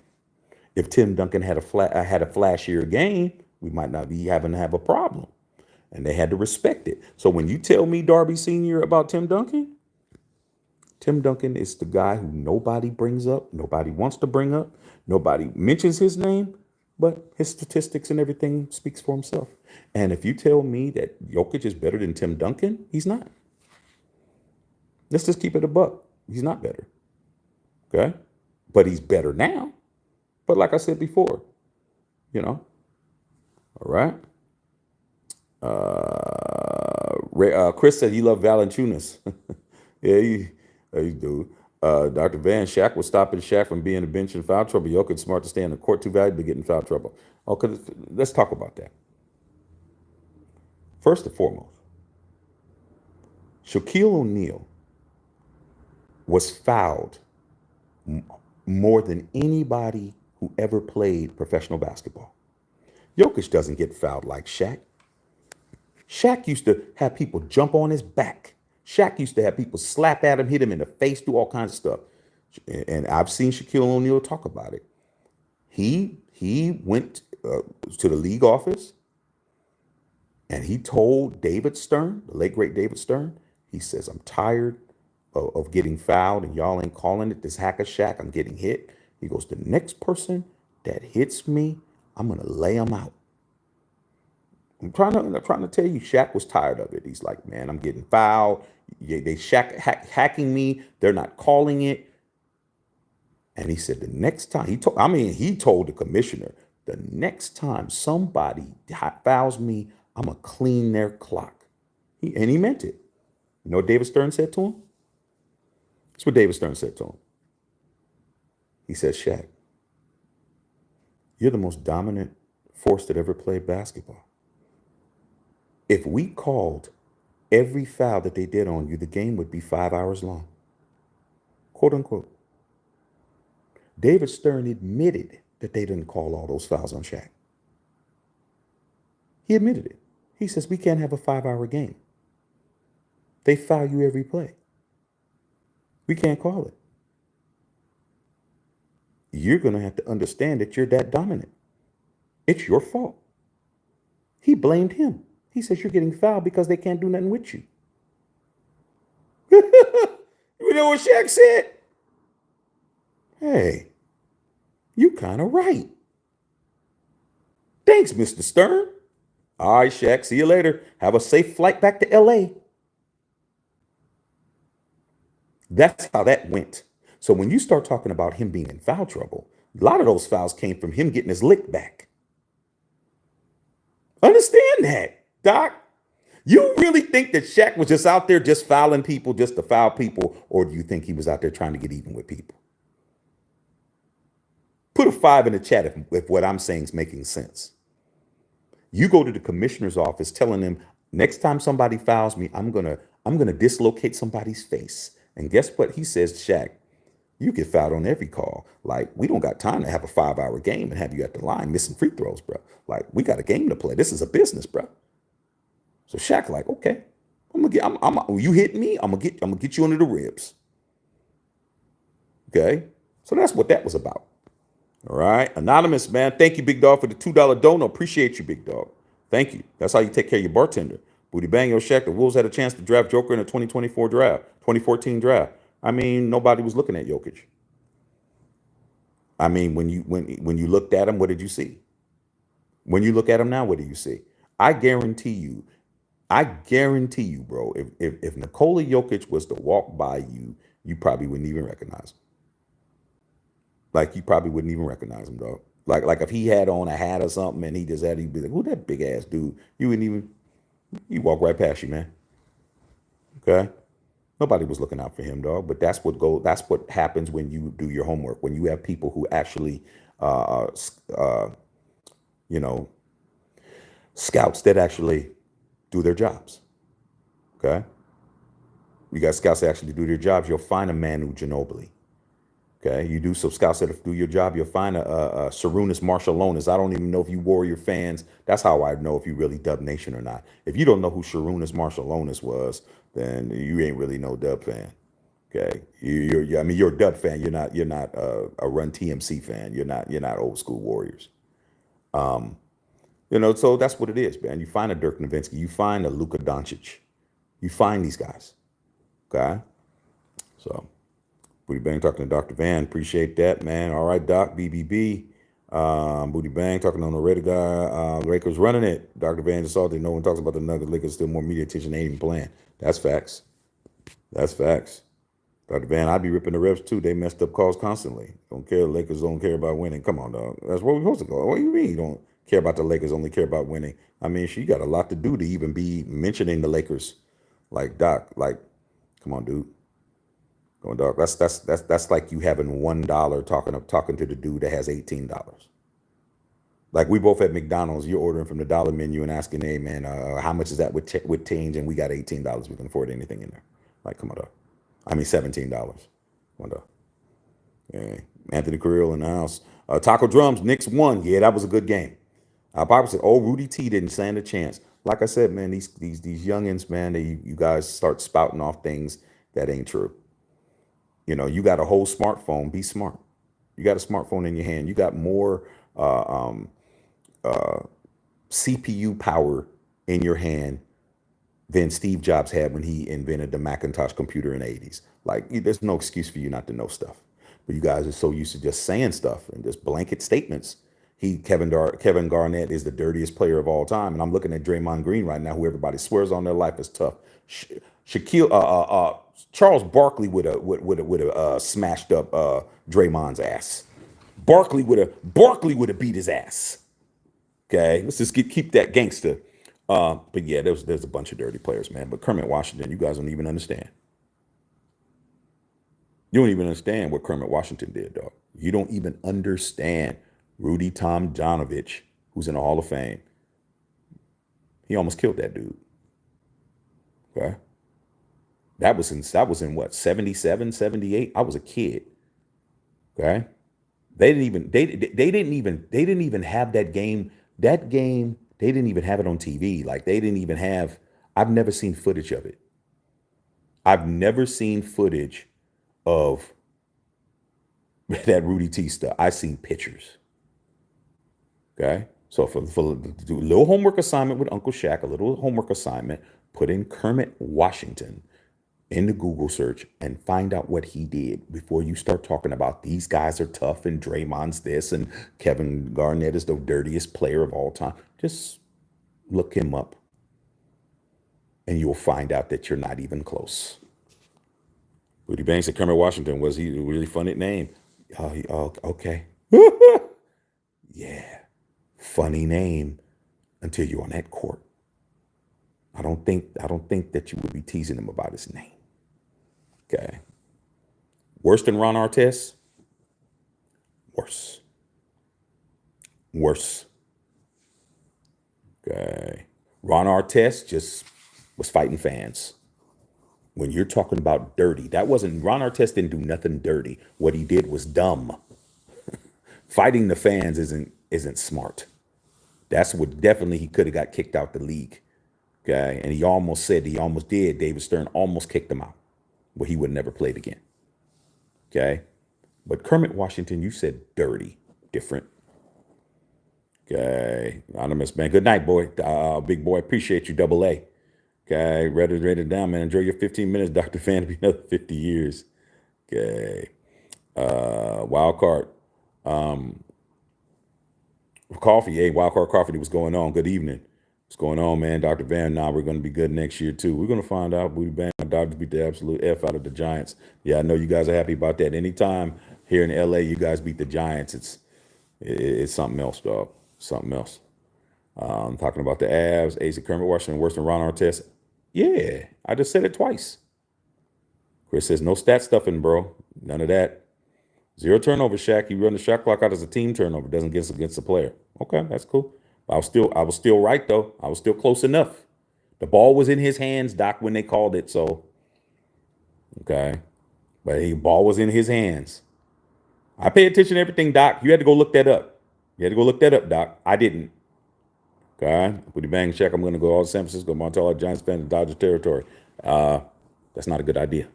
If Tim Duncan had a flashier game, we might not be having to have a problem. And they had to respect it. So when you tell me, Darby Sr., about Tim Duncan is the guy who nobody brings up, nobody wants to bring up, nobody mentions his name, but his statistics and everything speaks for himself. And if you tell me that Jokic is better than Tim Duncan, he's not. Let's just keep it a buck. He's not better. Okay? But he's better now. But like I said before, all right? Chris said you love Valanciunas. Yeah, you do. Dr. Van, Shaq was stopping Shaq from being a bench in foul trouble. Jokic smart to stay on the court, too valuable to get in foul trouble. Okay, let's talk about that. First and foremost, Shaquille O'Neal was fouled more than anybody who ever played professional basketball. Jokic doesn't get fouled like Shaq. Shaq used to have people jump on his back. Shaq used to have people slap at him, hit him in the face, do all kinds of stuff. And I've seen Shaquille O'Neal talk about it. He went to the league office and he told David Stern, the late great David Stern, he says, I'm tired of getting fouled and y'all ain't calling it this hacker Shaq. I'm getting hit. He goes, the next person that hits me, I'm going to lay him out. I'm trying to tell you, Shaq was tired of it. He's like, man, I'm getting fouled. Yeah, they hacking me. They're not calling it. And he said the next time he told the commissioner, the next time somebody fouls me, I'm gonna clean their clock. He meant it. You know what David Stern said to him? That's what David Stern said to him. He said, Shaq, you're the most dominant force that ever played basketball. If we called every foul that they did on you, the game would be 5 hours long. Quote unquote. David Stern admitted that they didn't call all those fouls on Shaq. He admitted it. He says, we can't have a 5-hour game. They foul you every play. We can't call it. You're going to have to understand that you're that dominant. It's your fault. He blamed him. He says, you're getting fouled because they can't do nothing with you. You know what Shaq said? Hey, you kind of right. Thanks, Mr. Stern. All right, Shaq, see you later. Have a safe flight back to LA. That's how that went. So when you start talking about him being in foul trouble, a lot of those fouls came from him getting his lick back. Understand that, Doc. You really think that Shaq was just out there just fouling people just to foul people, or do you think he was out there trying to get even with people? Put a 5 in the chat if what I'm saying is making sense. You go to the commissioner's office telling them, next time somebody fouls me, I'm gonna dislocate somebody's face. And guess what? He says, Shaq, you get fouled on every call. Like, we don't got time to have a 5-hour game and have you at the line missing free throws, bro. Like, we got a game to play. This is a business, bro. So Shaq like, okay, you hit me, I'm gonna get you under the ribs. Okay, so that's what that was about. All right, anonymous man, thank you, big dog, for the $2 dono. Appreciate you, big dog. Thank you. That's how you take care of your bartender. Booty bang, yo, Shaq. The Wolves had a chance to draft Joker in the 2014 draft. I mean, nobody was looking at Jokic. I mean, when you looked at him, what did you see? When you look at him now, what do you see? I guarantee you, bro, if Nikola Jokic was to walk by you, you probably wouldn't even recognize him. Like, you probably wouldn't even recognize him, dog. Like if he had on a hat or something and he'd be like, who that big ass dude? You walk right past you, man. Okay? Nobody was looking out for him, dog. But that's what happens when you do your homework, when you have people who actually, scouts that actually do their jobs. Okay? You got scouts that actually do their jobs. You'll find a Manu Ginobili. Okay, you do some scouts that do your job. You'll find a Sarunas Marshalonis. I don't even know if you Warrior fans. That's how I know if you really Dub Nation or not. If you don't know who Sarunas Marshalonis was, then you ain't really no Dub fan. Okay, I mean, you're a Dub fan. You're not a Run TMC fan. You're not old school Warriors. So that's what it is, man. You find a Dirk Nowitzki. You find a Luka Doncic. You find these guys. Okay, so. Booty Bang talking to Dr. Van. Appreciate that, man. All right, Doc, BBB. Booty Bang talking on the Raider guy. Lakers running it. Dr. Van just salty. No one talks about the Nuggets. Lakers still more media attention. They ain't even playing. That's facts. That's facts. Dr. Van, I'd be ripping the refs too. They messed up calls constantly. Don't care. Lakers don't care about winning. Come on, dog. That's what we're supposed to go. What do you mean you don't care about the Lakers, only care about winning? I mean, she got a lot to do to even be mentioning the Lakers. Like, Doc, come on, dude. Going, dog. That's like you having $1 talking to the dude that has $18. Like we both at McDonald's, you're ordering from the dollar menu and asking, hey man, how much is that with change? And we got $18. We can afford anything in there. Like, come on, dog. I mean $17. Come on, dog. Yeah. Anthony Carrillo in the house. Taco Drums, Knicks won. Yeah, that was a good game. Bobby said, oh, Rudy T didn't stand a chance. Like I said, man, these youngins, man, you guys start spouting off things that ain't true. You got a whole smartphone. Be smart. You got a smartphone in your hand. You got more CPU power in your hand than Steve Jobs had when he invented the Macintosh computer in the 80s. Like, there's no excuse for you not to know stuff. But you guys are so used to just saying stuff and just blanket statements. Kevin Garnett is the dirtiest player of all time. And I'm looking at Draymond Green right now, who everybody swears on their life is tough. Charles Barkley would have smashed up Draymond's ass. Barkley would have beat his ass. Okay, let's just keep that gangster. But yeah, there's a bunch of dirty players, man. But Kermit Washington, you guys don't even understand. You don't even understand what Kermit Washington did, dog. You don't even understand Rudy Tomjanovich, who's in the Hall of Fame. He almost killed that dude. Okay. That was in what, 77, 78? I was a kid. Okay. They didn't even have that game. That game, they didn't even have it on TV. Like I've never seen footage of it. I've never seen footage of that Rudy T stuff. I've seen pictures. Okay. So to do a little homework assignment with Uncle Shaq, a little homework assignment, put in Kermit Washington in the Google search and find out what he did before you start talking about these guys are tough and Draymond's this and Kevin Garnett is the dirtiest player of all time. Just look him up and you'll find out that you're not even close. Rudy Banks said Kermit Washington, was he a really funny name? Okay. Yeah. Funny name until you're on that court. I don't think that you would be teasing him about his name. Okay. Worse than Ron Artest? Worse. Okay. Ron Artest just was fighting fans. When you're talking about dirty, Ron Artest didn't do nothing dirty. What he did was dumb. Fighting the fans isn't smart. That's what definitely he could have got kicked out the league. Okay. And he almost did. David Stern almost kicked him out, but he would have never played again. Okay. But Kermit Washington, you said dirty, different. Okay. Anonymous, man. Good night, boy. Big boy. Appreciate you, double A. Okay. Read it down, man. Enjoy your 15 minutes, Dr. Fan, to be another 50 years. Okay. Wild card. Coffee. Hey, Wild Card Coffee, what's going on? Good evening. What's going on, man? Dr. Van, we're going to be good next year, too. We're going to find out. Booty Bang, my Dodgers beat the absolute F out of the Giants. Yeah, I know you guys are happy about that. Anytime here in L.A. you guys beat the Giants, it's something else, dog. Something else. Talking about the Avs, Ace Kermit Washington, worse than Ron Artest. Yeah, I just said it twice. Chris says, no stat stuffing, bro. None of that. 0 turnover, Shaq. You run the shot clock out as a team turnover. Doesn't get against the player. Okay, that's cool. I was still right, though. I was still close enough. The ball was in his hands, Doc, when they called it. So Okay. But the ball was in his hands. I pay attention to everything, Doc. You had to go look that up. You had to go look that up, Doc. I didn't. Okay. With the bang check, I'm going to go all to San Francisco, Montella, Giants fan, and Dodger territory. Uh, that's not a good idea.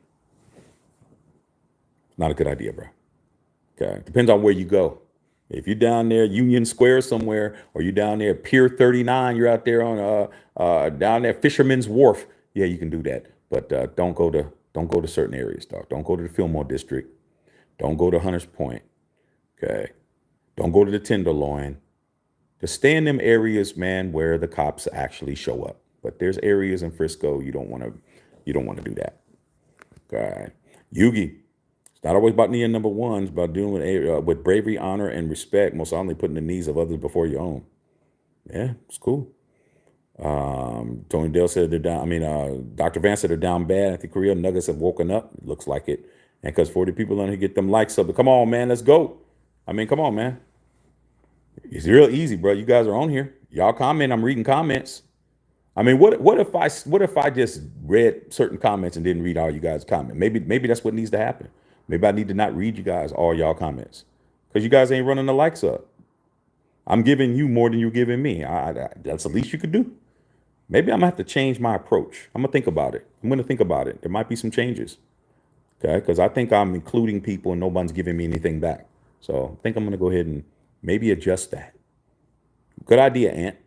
Not a good idea, bro. Okay. Depends on where you go. If you're down there, Union Square somewhere, or you're down there, Pier 39, you're out there on down there, Fisherman's Wharf. Yeah, you can do that, but don't go to certain areas, dog. Don't go to the Fillmore District. Don't go to Hunters Point. Okay. Don't go to the Tenderloin. Just stay in them areas, man, where the cops actually show up. But there's areas in Frisco you don't want to do that. Okay. Yugi. It's not always about needing number ones, about doing with bravery, honor, and respect. Most certainly putting the needs of others before your own. Yeah, it's cool. Tony Dale said they're down. I mean, Dr. Vance said they're down bad. I think Korea Nuggets have woken up. It looks like it. And because 40 people on here get them likes up. But come on, man, let's go. I mean, come on, man. It's real easy, bro. You guys are on here. Y'all comment. I'm reading comments. I mean, what if I just read certain comments and didn't read all you guys' comment? Maybe that's what needs to happen. Maybe I need to not read you guys all y'all comments because you guys ain't running the likes up. I'm giving you more than you're giving me. That's the least you could do. Maybe I'm gonna have to change my approach. I'm gonna think about it. I'm gonna think about it. There might be some changes. Okay, because I think I'm including people and no one's giving me anything back. So I think I'm gonna go ahead and maybe adjust that. Good idea, Ant.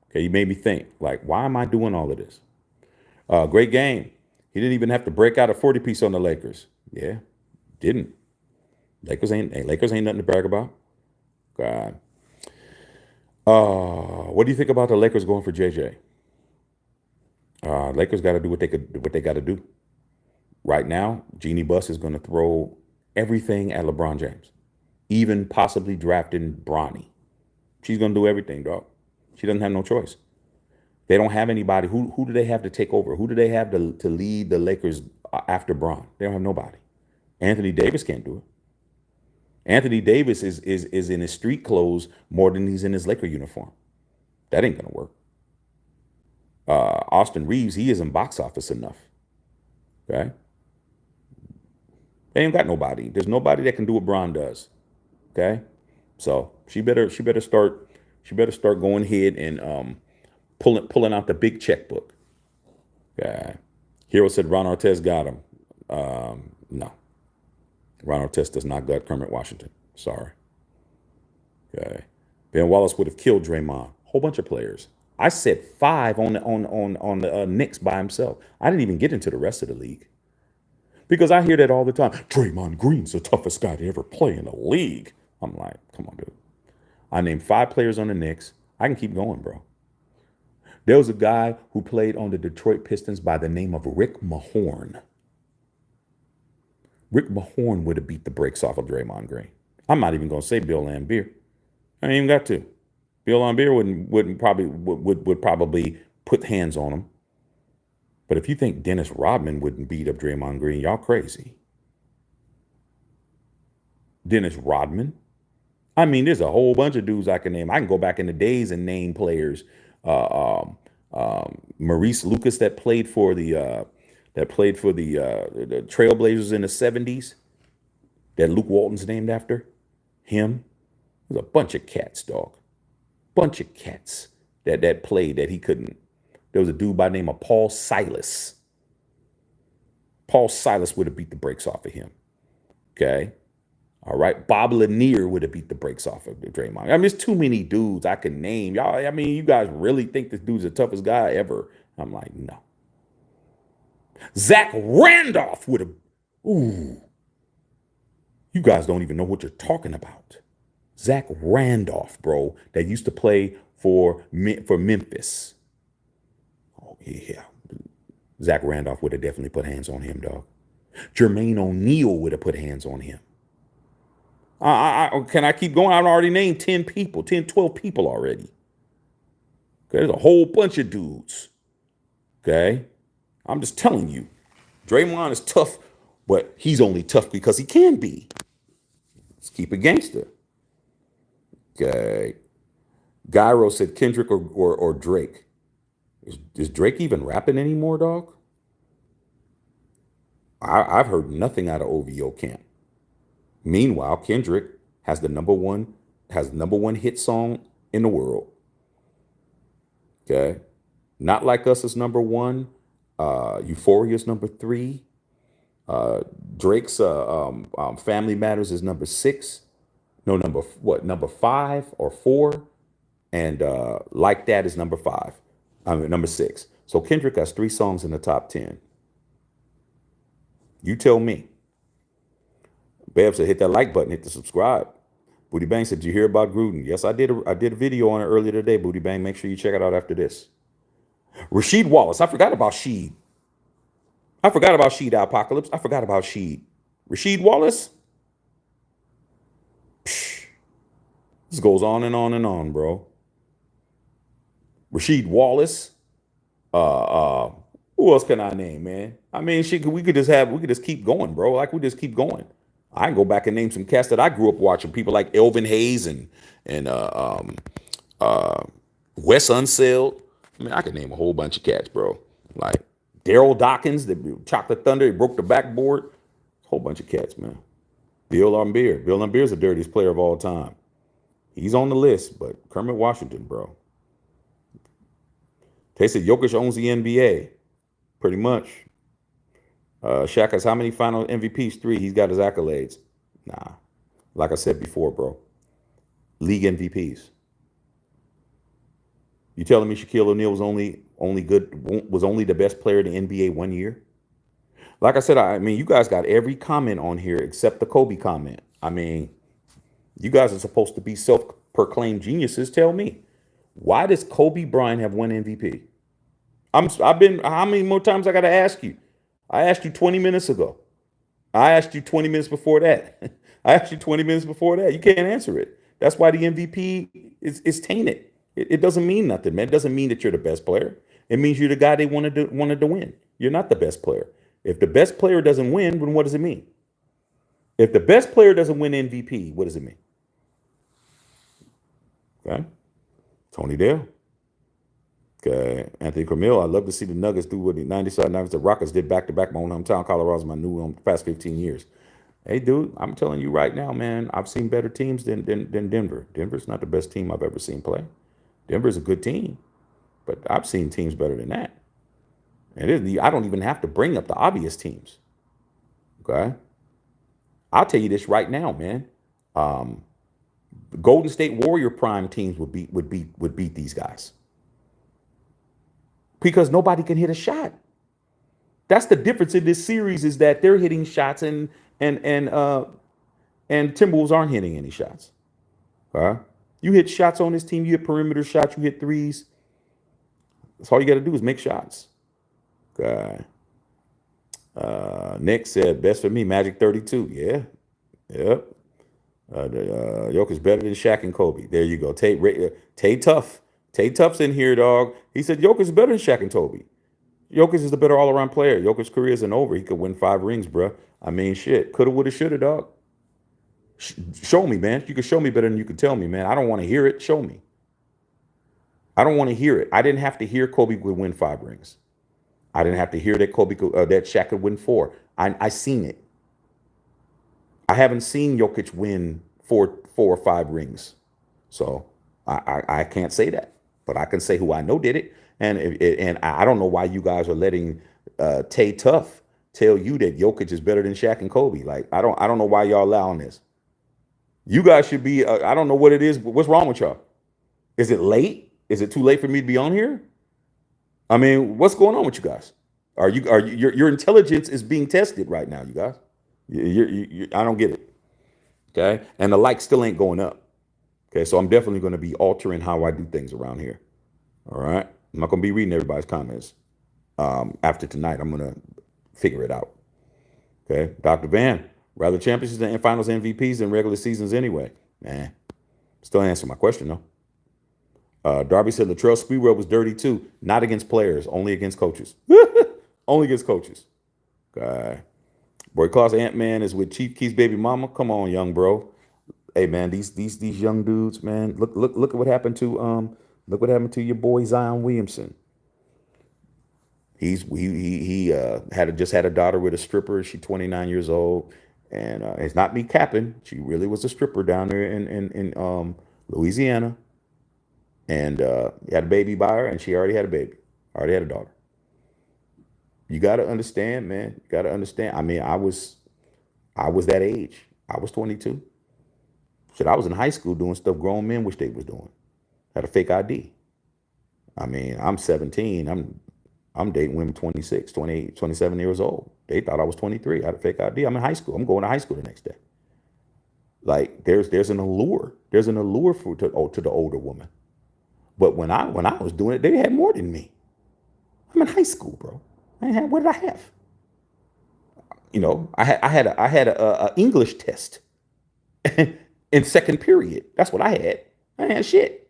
Okay, you made me think. Like, why am I doing all of this? Great game. He didn't even have to break out a 40 piece on the Lakers. Yeah, didn't. Lakers ain't nothing to brag about. God. What do you think about the Lakers going for JJ? Lakers got to do what they got to do. Right now, Jeannie Buss is going to throw everything at LeBron James, even possibly drafting Bronny. She's going to do everything, dog. She doesn't have no choice. They don't have anybody. Who do they have to take over? Who do they have to lead the Lakers after Bron? They don't have nobody. Anthony Davis can't do it. Anthony Davis is in his street clothes more than he's in his Laker uniform. That ain't gonna work. Austin Reeves, he isn't box office enough. Okay, they ain't got nobody. There's nobody that can do what Bron does. Okay, so she better start going ahead and pulling out the big checkbook. Okay, Hero said Ron Artest got him. No, Ron Artest does not gut Kermit Washington. Sorry. Okay. Ben Wallace would have killed Draymond. Whole bunch of players. I said 5 on the Knicks by himself. I didn't even get into the rest of the league because I hear that all the time. Draymond Green's the toughest guy to ever play in the league. I'm like, come on, dude. I named 5 players on the Knicks. I can keep going, bro. There was a guy who played on the Detroit Pistons by the name of Rick Mahorn. Rick Mahorn would have beat the brakes off of Draymond Green. I'm not even going to say Bill Laimbeer. I ain't even got to. Bill Laimbeer would probably put hands on him. But if you think Dennis Rodman wouldn't beat up Draymond Green, y'all crazy. Dennis Rodman. I mean, there's a whole bunch of dudes I can name. I can go back in the days and name players. Maurice Lucas that played for the Trailblazers in the 70s. That Luke Walton's named after him. There's a bunch of cats, dog. Bunch of cats that played that he couldn't. There was a dude by the name of Paul Silas. Paul Silas would have beat the brakes off of him. Okay. All right. Bob Lanier would have beat the brakes off of Draymond. I mean, there's too many dudes I can name. Y'all, I mean, you guys really think this dude's the toughest guy ever? I'm like, no. Zach Randolph would have. Ooh. You guys don't even know what you're talking about. Zach Randolph, bro, that used to play for Memphis. Oh, yeah. Zach Randolph would have definitely put hands on him, dog. Jermaine O'Neal would have put hands on him. Can I keep going? I've already named 10 people, 10, 12 people already. Okay, there's a whole bunch of dudes. Okay? I'm just telling you. Draymond is tough, but he's only tough because he can be. Let's keep it gangster. Okay. Gyro said Kendrick or Drake. Is Drake even rapping anymore, dog? I've heard nothing out of OVO camp. Meanwhile, Kendrick has the number one hit song in the world. Okay. Not Like Us is number one. Euphoria is number three. Drake's Family Matters is number six. No, number five or four? And Like That is number five. I mean, number six. So Kendrick has three songs in the top 10. You tell me. Bev said, hit that like button, hit the subscribe. Booty Bang said, did you hear about Gruden? Yes, I did. I did a video on it earlier today, Booty Bang. Make sure you check it out after this. Rasheed Wallace. I forgot about Sheed. I forgot about Sheed Apocalypse. I forgot about Sheed. Rasheed Wallace? Psh, this goes on and on and on, bro. Rasheed Wallace. Who else can I name, man? I mean, we could just keep going, bro. Like we just keep going. I can go back and name some cats that I grew up watching. People like Elvin Hayes and Wes Unseld. I mean, I could name a whole bunch of cats, bro. Like Daryl Dawkins, the Chocolate Thunder, he broke the backboard. A whole bunch of cats, man. Bill Laimbeer. Bill Laimbeer's the dirtiest player of all time. He's on the list, but Kermit Washington, bro. They said Jokic owns the NBA. Pretty much. Shaq has how many final MVPs? 3. He's got his accolades. Nah. Like I said before, bro. League MVPs. You telling me Shaquille O'Neal was only the best player in the NBA 1 year? Like I said, I mean, you guys got every comment on here except the Kobe comment. I mean, you guys are supposed to be self-proclaimed geniuses. Tell me, why does Kobe Bryant have one MVP? How many more times I got to ask you? I asked you 20 minutes ago. I asked you 20 minutes before that. I asked you 20 minutes before that. You can't answer it. That's why the MVP is tainted. It doesn't mean nothing, man. It doesn't mean that you're the best player. It means you're the guy they wanted to win. You're not the best player. If the best player doesn't win, then what does it mean? If the best player doesn't win MVP, what does it mean? Okay. Tony Dale. Okay. Anthony Camille, I'd love to see the Nuggets do what the 97 Nuggets, the Rockets did back-to-back. My hometown, Colorado's my new home the past 15 years. Hey, dude, I'm telling you right now, man, I've seen better teams than Denver. Denver's not the best team I've ever seen play. Denver's a good team, but I've seen teams better than that. And I don't even have to bring up the obvious teams. Okay. I'll tell you this right now, man. Golden State Warrior prime teams would beat these guys. Because nobody can hit a shot. That's the difference in this series, is that they're hitting shots and Timberwolves aren't hitting any shots. You hit shots on this team, you hit perimeter shots, you hit threes. That's all you got to do is make shots. Okay. Nick said, best for me, Magic 32. Yeah. Yep. Jokic better than Shaq and Kobe. There you go. Tay Tough. Tay Tough's in here, dog. He said Jokic is better than Shaq and Kobe. Jokic is the better all-around player. Jokic's career isn't over. He could win 5 rings, bro. I mean, shit. Coulda, woulda, shoulda, dog. Show me, man. You can show me better than you can tell me, man. I don't want to hear it. Show me. I don't want to hear it. I didn't have to hear Kobe would win 5 rings. I didn't have to hear that that Shaq could win 4. I seen it. I haven't seen Jokic win 4 or 5 rings. So I can't say that. But I can say who I know did it. And I don't know why you guys are letting Tay Tough tell you that Jokic is better than Shaq and Kobe. Like, I don't know why y'all allowing this. You guys should be, I don't know what it is, but what's wrong with y'all? Is it late? Is it too late for me to be on here? I mean, what's going on with you guys? Your intelligence is being tested right now, you guys. I don't get it. Okay. And the likes still ain't going up. Okay. So I'm definitely going to be altering how I do things around here. All right. I'm not going to be reading everybody's comments. After tonight, I'm going to figure it out. Okay. Dr. Van, rather championships and finals MVPs than regular seasons anyway. Man, still answering my question though. Darby said Latrell Sprewell was dirty too. Not against players, only against coaches. Only against coaches. Okay. Boy Claus Ant-Man is with Chief Keef's baby mama. Come on, young bro. Hey man, these young dudes, man. Look at what happened to your boy Zion Williamson. Just had a daughter with a stripper. She's 29 years old, and it's not me capping. She really was a stripper down there in Louisiana, and he had a baby by her, and she already had a baby, already had a daughter. You got to understand, man. You got to understand. I mean, I was that age. I was 22. Shit, I was in high school doing stuff grown men wish they was doing. Had a fake ID. I mean, I'm 17. I'm dating women 26, 28, 27 years old. They thought I was 23. I had a fake ID. I'm in high school. I'm going to high school the next day. Like there's an allure. There's an allure to the older woman. But when I was doing it, they had more than me. I'm in high school, bro. What did I have? I had a English test in second period. That's what I had. I ain't had shit.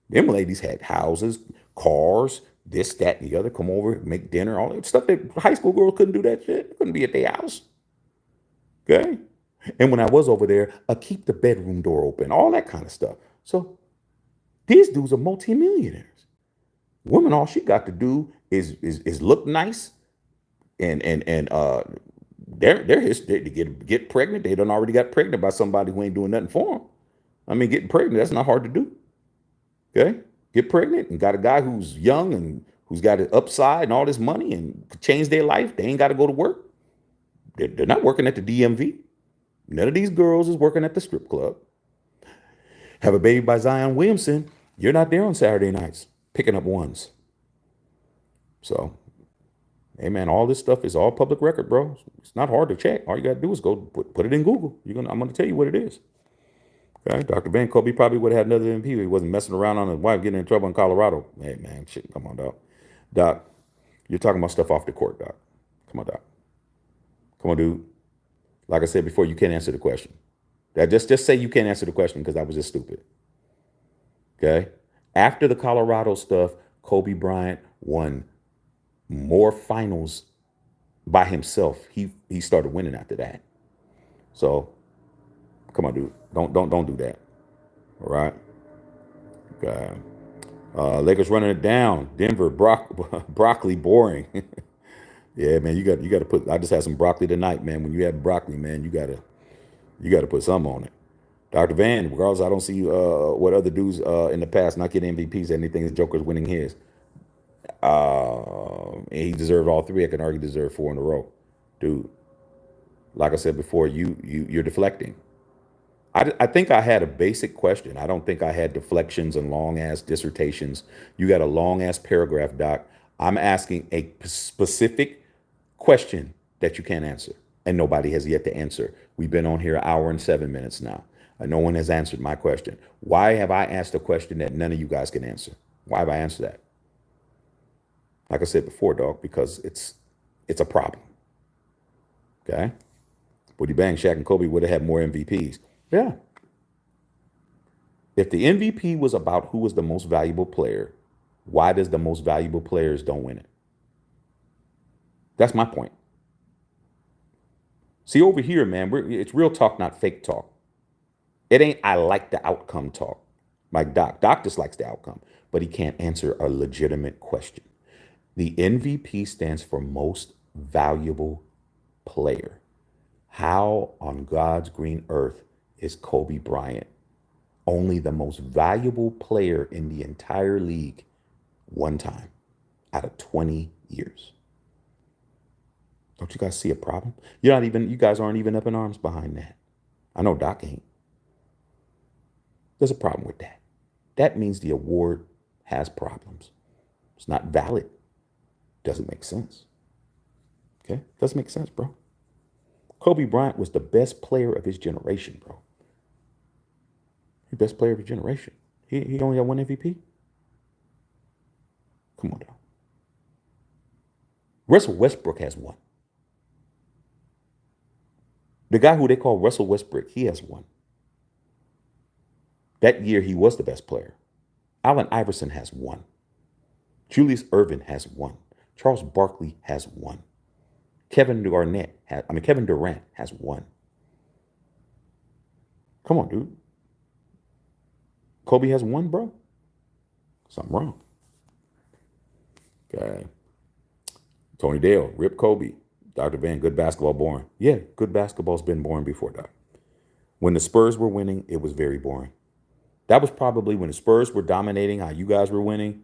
Them ladies had houses, cars, this, that, and the other. Come over, make dinner, all that stuff that high school girls couldn't do that shit. They couldn't be at their house. Okay. And when I was over there, keep the bedroom door open, all that kind of stuff. So these dudes are multimillionaires. Women, all she got to do is look nice and they're history to get pregnant. They done already got pregnant by somebody who ain't doing nothing for them. I mean, getting pregnant, that's not hard to do. Okay? Get pregnant and got a guy who's young and who's got an upside and all this money and could change their life. They ain't got to go to work. They're not working at the DMV. None of these girls is working at the strip club. Have a baby by Zion Williamson. You're not there on Saturday nights picking up ones. So, hey man, all this stuff is all public record, bro. It's not hard to check. All you got to do is go put it in Google. I'm going to tell you what it is. Okay, Dr. Van Kobe probably would have had another MVP if he wasn't messing around on his wife getting in trouble in Colorado. Hey man, shit, come on, Doc. Doc, you're talking about stuff off the court, Doc. Come on, Doc. Come on, dude. Like I said before, you can't answer the question. Just say you can't answer the question because I was just stupid. Okay? After the Colorado stuff, Kobe Bryant won more finals by himself. He started winning after that. So, come on, dude. Don't do that. All right? Okay. Lakers running it down. Denver, broccoli boring. Yeah, man, you got to put. I just had some broccoli tonight, man. When you have broccoli, man, you gotta put some on it. Dr. Van, regardless, I don't see what other dudes in the past not getting MVPs. Anything is Joker's winning his. And he deserved all three. I can argue deserved 4 in a row, dude. Like I said before, you're deflecting. I think I had a basic question. I don't think I had deflections and long ass dissertations. You got a long ass paragraph, Doc. I'm asking a specific question that you can't answer, and nobody has yet to answer. We've been on here an hour and 7 minutes now. No one has answered my question. Why have I asked a question that none of you guys can answer? Why have I answered that? Like I said before, dog, because it's a problem. Okay? Woody Bang, Shaq, and Kobe would have had more MVPs. Yeah. If the MVP was about who was the most valuable player, why does the most valuable players don't win it? That's my point. See, over here, man, it's real talk, not fake talk. It ain't I like the outcome talk. Like Doc. Doc just likes the outcome, but he can't answer a legitimate question. The MVP stands for most valuable player. How on God's green earth is Kobe Bryant only the most valuable player in the entire league one time out of 20 years? Don't you guys see a problem? You guys aren't even up in arms behind that. I know Doc ain't. There's a problem with that. That means the award has problems. It's not valid. Doesn't make sense. Okay? Doesn't make sense, bro. Kobe Bryant was the best player of his generation, bro. The best player of his generation. He only got one MVP? Come on, dog. Russell Westbrook has one. The guy who they call Russell Westbrook, he has one. That year, he was the best player. Allen Iverson has one. Julius Erving has one. Charles Barkley has one. Kevin Durant has one. Come on, dude. Kobe has one, bro. Something wrong. Okay. Tony Dale, Rip Kobe, Dr. Van, good basketball boring. Yeah, good basketball's been boring before, Doc. When the Spurs were winning, it was very boring. That was probably when the Spurs were dominating, how you guys were winning,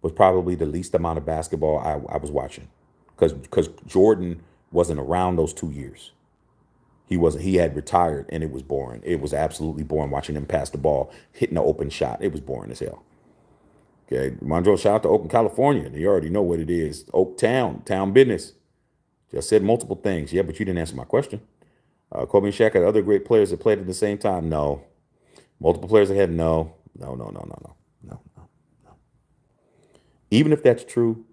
was probably the least amount of basketball I was watching. Because Jordan wasn't around those 2 years. He wasn't. He had retired, and it was boring. It was absolutely boring watching him pass the ball, hitting an open shot. It was boring as hell. Okay, Mondro, shout out to Oakland, California. You already know what it is. Oak town business. Just said multiple things. Yeah, but you didn't answer my question. Kobe and Shaq had other great players that played at the same time. No. Multiple players ahead. No. No. No. No. No. No. No. No. No. Even if that's true,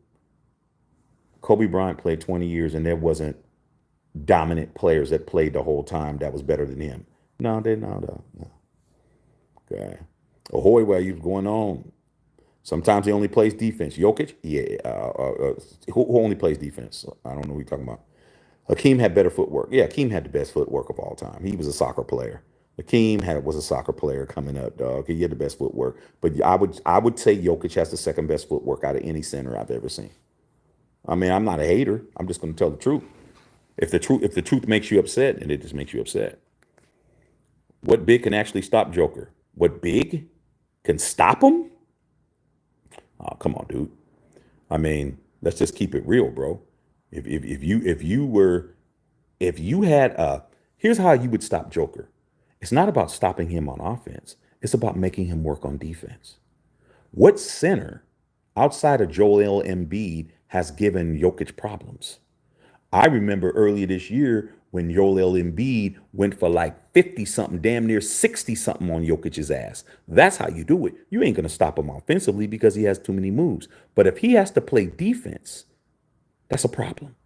Kobe Bryant played 20 years, and there wasn't dominant players that played the whole time that was better than him. No, they no. Okay. Ahoy, while you going on? Sometimes he only plays defense. Jokic, yeah. Who only plays defense? I don't know what you're talking about. Hakeem had better footwork. Yeah, Hakeem had the best footwork of all time. He was a soccer player. Was a soccer player coming up, dog. He had the best footwork. But I would say Jokic has the second best footwork out of any center I've ever seen. I mean, I'm not a hater. I'm just going to tell the truth. If the truth makes you upset, and it just makes you upset. What big can actually stop Joker? What big can stop him? Oh, come on, dude. I mean, let's just keep it real, bro. If you had here's how you would stop Joker. It's not about stopping him on offense. It's about making him work on defense. What center outside of Joel Embiid has given Jokic problems? I remember earlier this year when Joel Embiid went for like 50 something, damn near 60 something on Jokic's ass. That's how you do it. You ain't going to stop him offensively because he has too many moves. But if he has to play defense, that's a problem.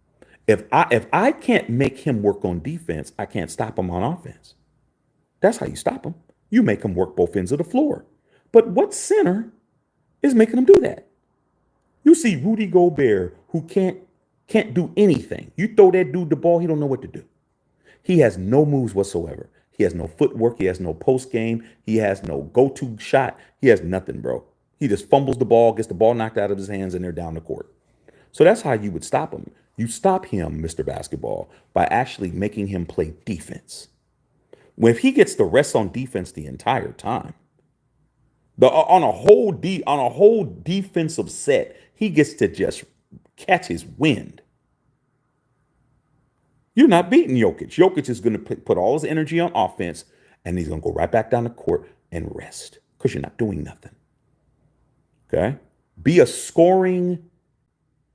If I can't make him work on defense, I can't stop him on offense. That's how you stop him. You make him work both ends of the floor. But what center is making him do that? You see Rudy Golbert, who can't do anything. You throw that dude the ball, he don't know what to do. He has no moves whatsoever. He has no footwork. He has no post game. He has no go-to shot. He has nothing, bro. He just fumbles the ball, gets the ball knocked out of his hands, and they're down the court. So that's how you would stop him. You stop him, Mr. Basketball, by actually making him play defense. When if he gets the rest on defense the entire time, on a whole defensive set, he gets to just catch his wind. You're not beating Jokic. Jokic is going to put all his energy on offense, and he's going to go right back down the court and rest because you're not doing nothing. Okay? Be a scoring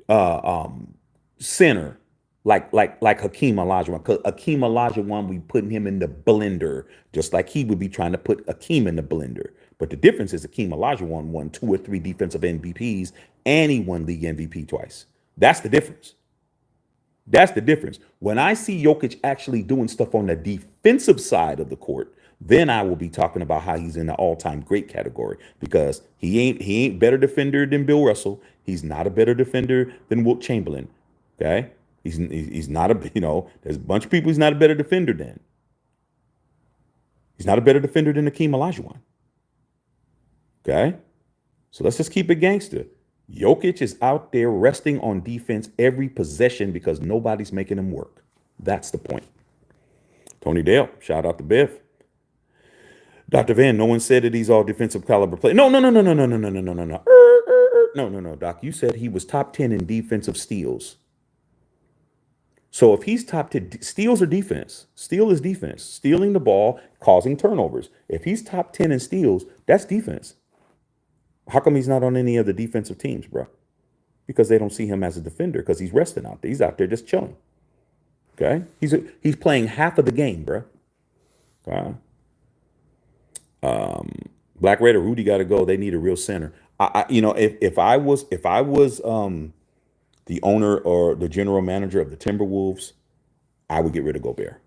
center like Hakeem Olajuwon. Hakeem Olajuwon, we putting him in the blender, just like he would be trying to put Hakeem in the blender. But the difference is Hakeem Olajuwon won 2 or 3 defensive MVPs, and he won league MVP twice. That's the difference. That's the difference. When I see Jokic actually doing stuff on the defensive side of the court, then I will be talking about how he's in the all-time great category because he ain't better defender than Bill Russell. He's not a better defender than Wilt Chamberlain. Okay? He's not there's a bunch of people he's not a better defender than. He's not a better defender than Hakeem Olajuwon. Okay? So let's just keep it gangster. Jokic is out there resting on defense every possession because nobody's making him work. That's the point. Tony Dale, shout out to Biff. Dr. Van, no one said that he's all defensive caliber play. No. No, Doc. You said he was top 10 in defensive steals. So if he's top 10, steals are defense. Steal is defense. Stealing the ball, causing turnovers. If he's top 10 in steals, that's defense. How come he's not on any of the defensive teams, bro? Because they don't see him as a defender because he's resting out there. He's out there just chilling. Okay? He's playing half of the game, bro. Okay? Black Raider, Rudy got to go. They need a real center. If I was the owner or the general manager of the Timberwolves, I would get rid of Gobert.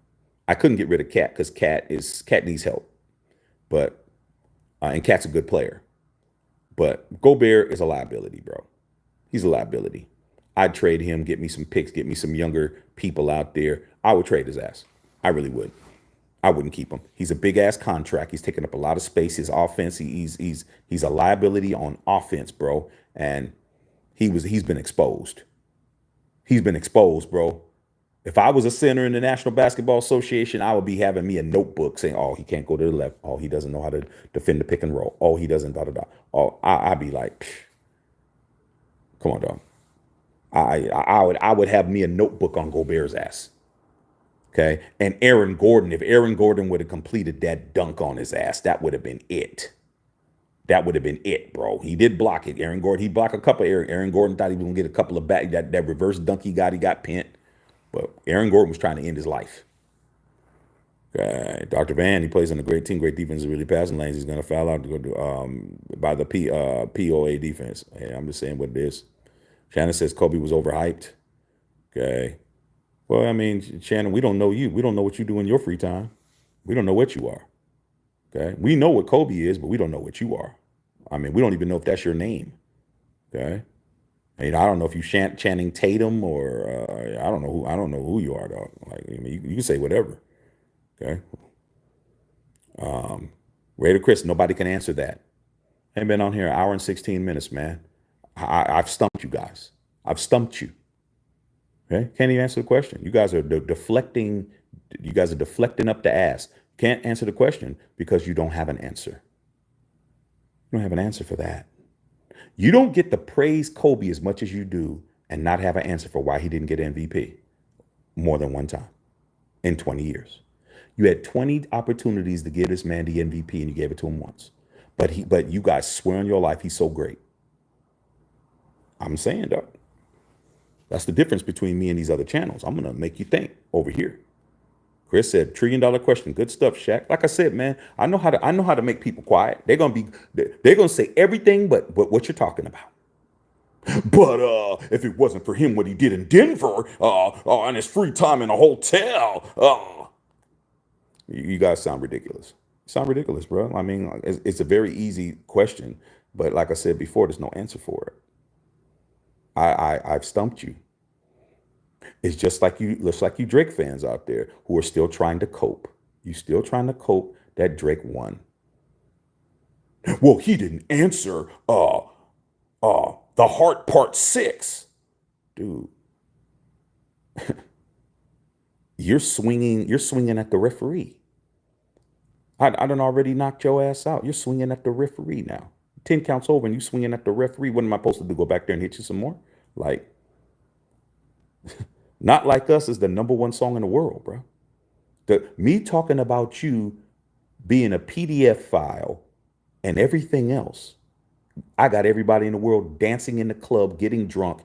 I couldn't get rid of Cat because Cat needs help, but and Cat's a good player. But Gobert is a liability, bro. He's a liability. I'd trade him, get me some picks, get me some younger people out there. I would trade his ass. I really would. I wouldn't keep him. He's a big ass contract. He's taking up a lot of space. His offense, he's a liability on offense, bro. And he's been exposed. He's been exposed, bro. If I was a center in the National Basketball Association, I would be having me a notebook saying, "Oh, he can't go to the left. Oh, he doesn't know how to defend the pick and roll. Oh, he doesn't da da da." Oh, I'd be like, "Psh, come on, dog." I would have me a notebook on Gobert's ass. Okay, and Aaron Gordon. If Aaron Gordon would have completed that dunk on his ass, that would have been it. That would have been it, bro. He did block it. Aaron Gordon, he blocked a couple. Aaron Gordon thought he was gonna get a couple of back. That reverse dunk he got pinned. But Aaron Gordon was trying to end his life. Dr. Van, he plays on a great team, great defense, really passing lanes. He's going to foul out to go to, by the POA defense. Hey, I'm just saying what it is. Shannon says Kobe was overhyped. Okay. Well, I mean, Shannon, we don't know you. We don't know what you do in your free time. We don't know what you are. Okay. We know what Kobe is, but we don't know what you are. I mean, we don't even know if that's your name. Okay. And I don't know if you Channing Tatum or I don't know who you are, dog. Like, I mean, you can say whatever. Okay. Raider Chris, nobody can answer that. Ain't been on here an hour and 16 minutes, man. I've stumped you guys. I've stumped you. Okay. Can't even answer the question. You guys are deflecting. You guys are deflecting up the ass. Can't answer the question because you don't have an answer. You don't have an answer for that. You don't get to praise Kobe as much as you do and not have an answer for why he didn't get MVP more than one time in 20 years. You had 20 opportunities to give this man the MVP and you gave it to him once. But you guys swear on your life he's so great. I'm saying, dog. That's the difference between me and these other channels. I'm going to make you think over here. Chris said, $1 trillion question. Good stuff, Shaq. Like I said, man, I know how to make people quiet. They're gonna say everything but what you're talking about. But if it wasn't for him, what he did in Denver, on his free time in a hotel, you guys sound ridiculous. You sound ridiculous, bro. I mean, it's a very easy question, but like I said before, there's no answer for it. I've stumped you. It's just like you Drake fans out there who are still trying to cope. You still trying to cope that Drake won. Well, he didn't answer the heart part 6. Dude. You're swinging at the referee. I done already knocked your ass out. You're swinging at the referee now. 10 counts over and you swinging at the referee. What am I supposed to do? Go back there and hit you some more? Like, Not Like Us is the #1 song in the world, bro. Me talking about you being a PDF file and everything else. I got everybody in the world dancing in the club, getting drunk,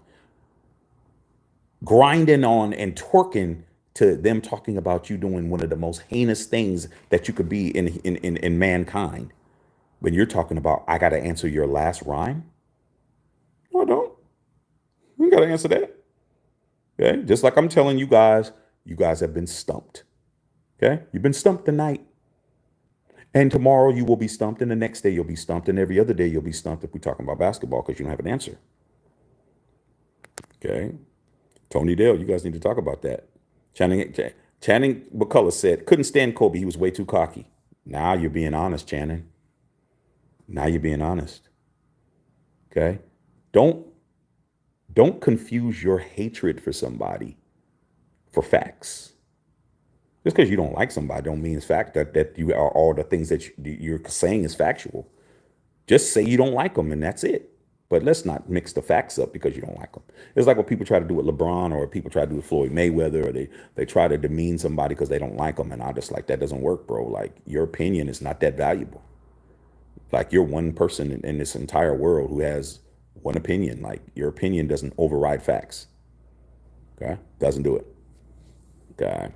grinding on and twerking to them talking about you doing one of the most heinous things that you could be in mankind. When you're talking about, I got to answer your last rhyme. No, I don't. You got to answer that. Okay. Just like I'm telling you guys have been stumped. Okay. You've been stumped tonight. And tomorrow you will be stumped. And the next day you'll be stumped. And every other day you'll be stumped if we're talking about basketball because you don't have an answer. Okay. Tony Dale, you guys need to talk about that. Channing McCullough said, couldn't stand Kobe. He was way too cocky. Now you're being honest, Channing. Now you're being honest. Okay. Don't confuse your hatred for somebody for facts. Just because you don't like somebody don't mean it's fact that you are all the things that you're saying is factual. Just say you don't like them and that's it. But let's not mix the facts up because you don't like them. It's like what people try to do with LeBron or people try to do with Floyd Mayweather or they try to demean somebody because they don't like them. And I just like, that doesn't work, bro. Like, your opinion is not that valuable. Like, you're one person in this entire world who has one opinion. Like, your opinion doesn't override facts. Okay? Doesn't do it. Okay.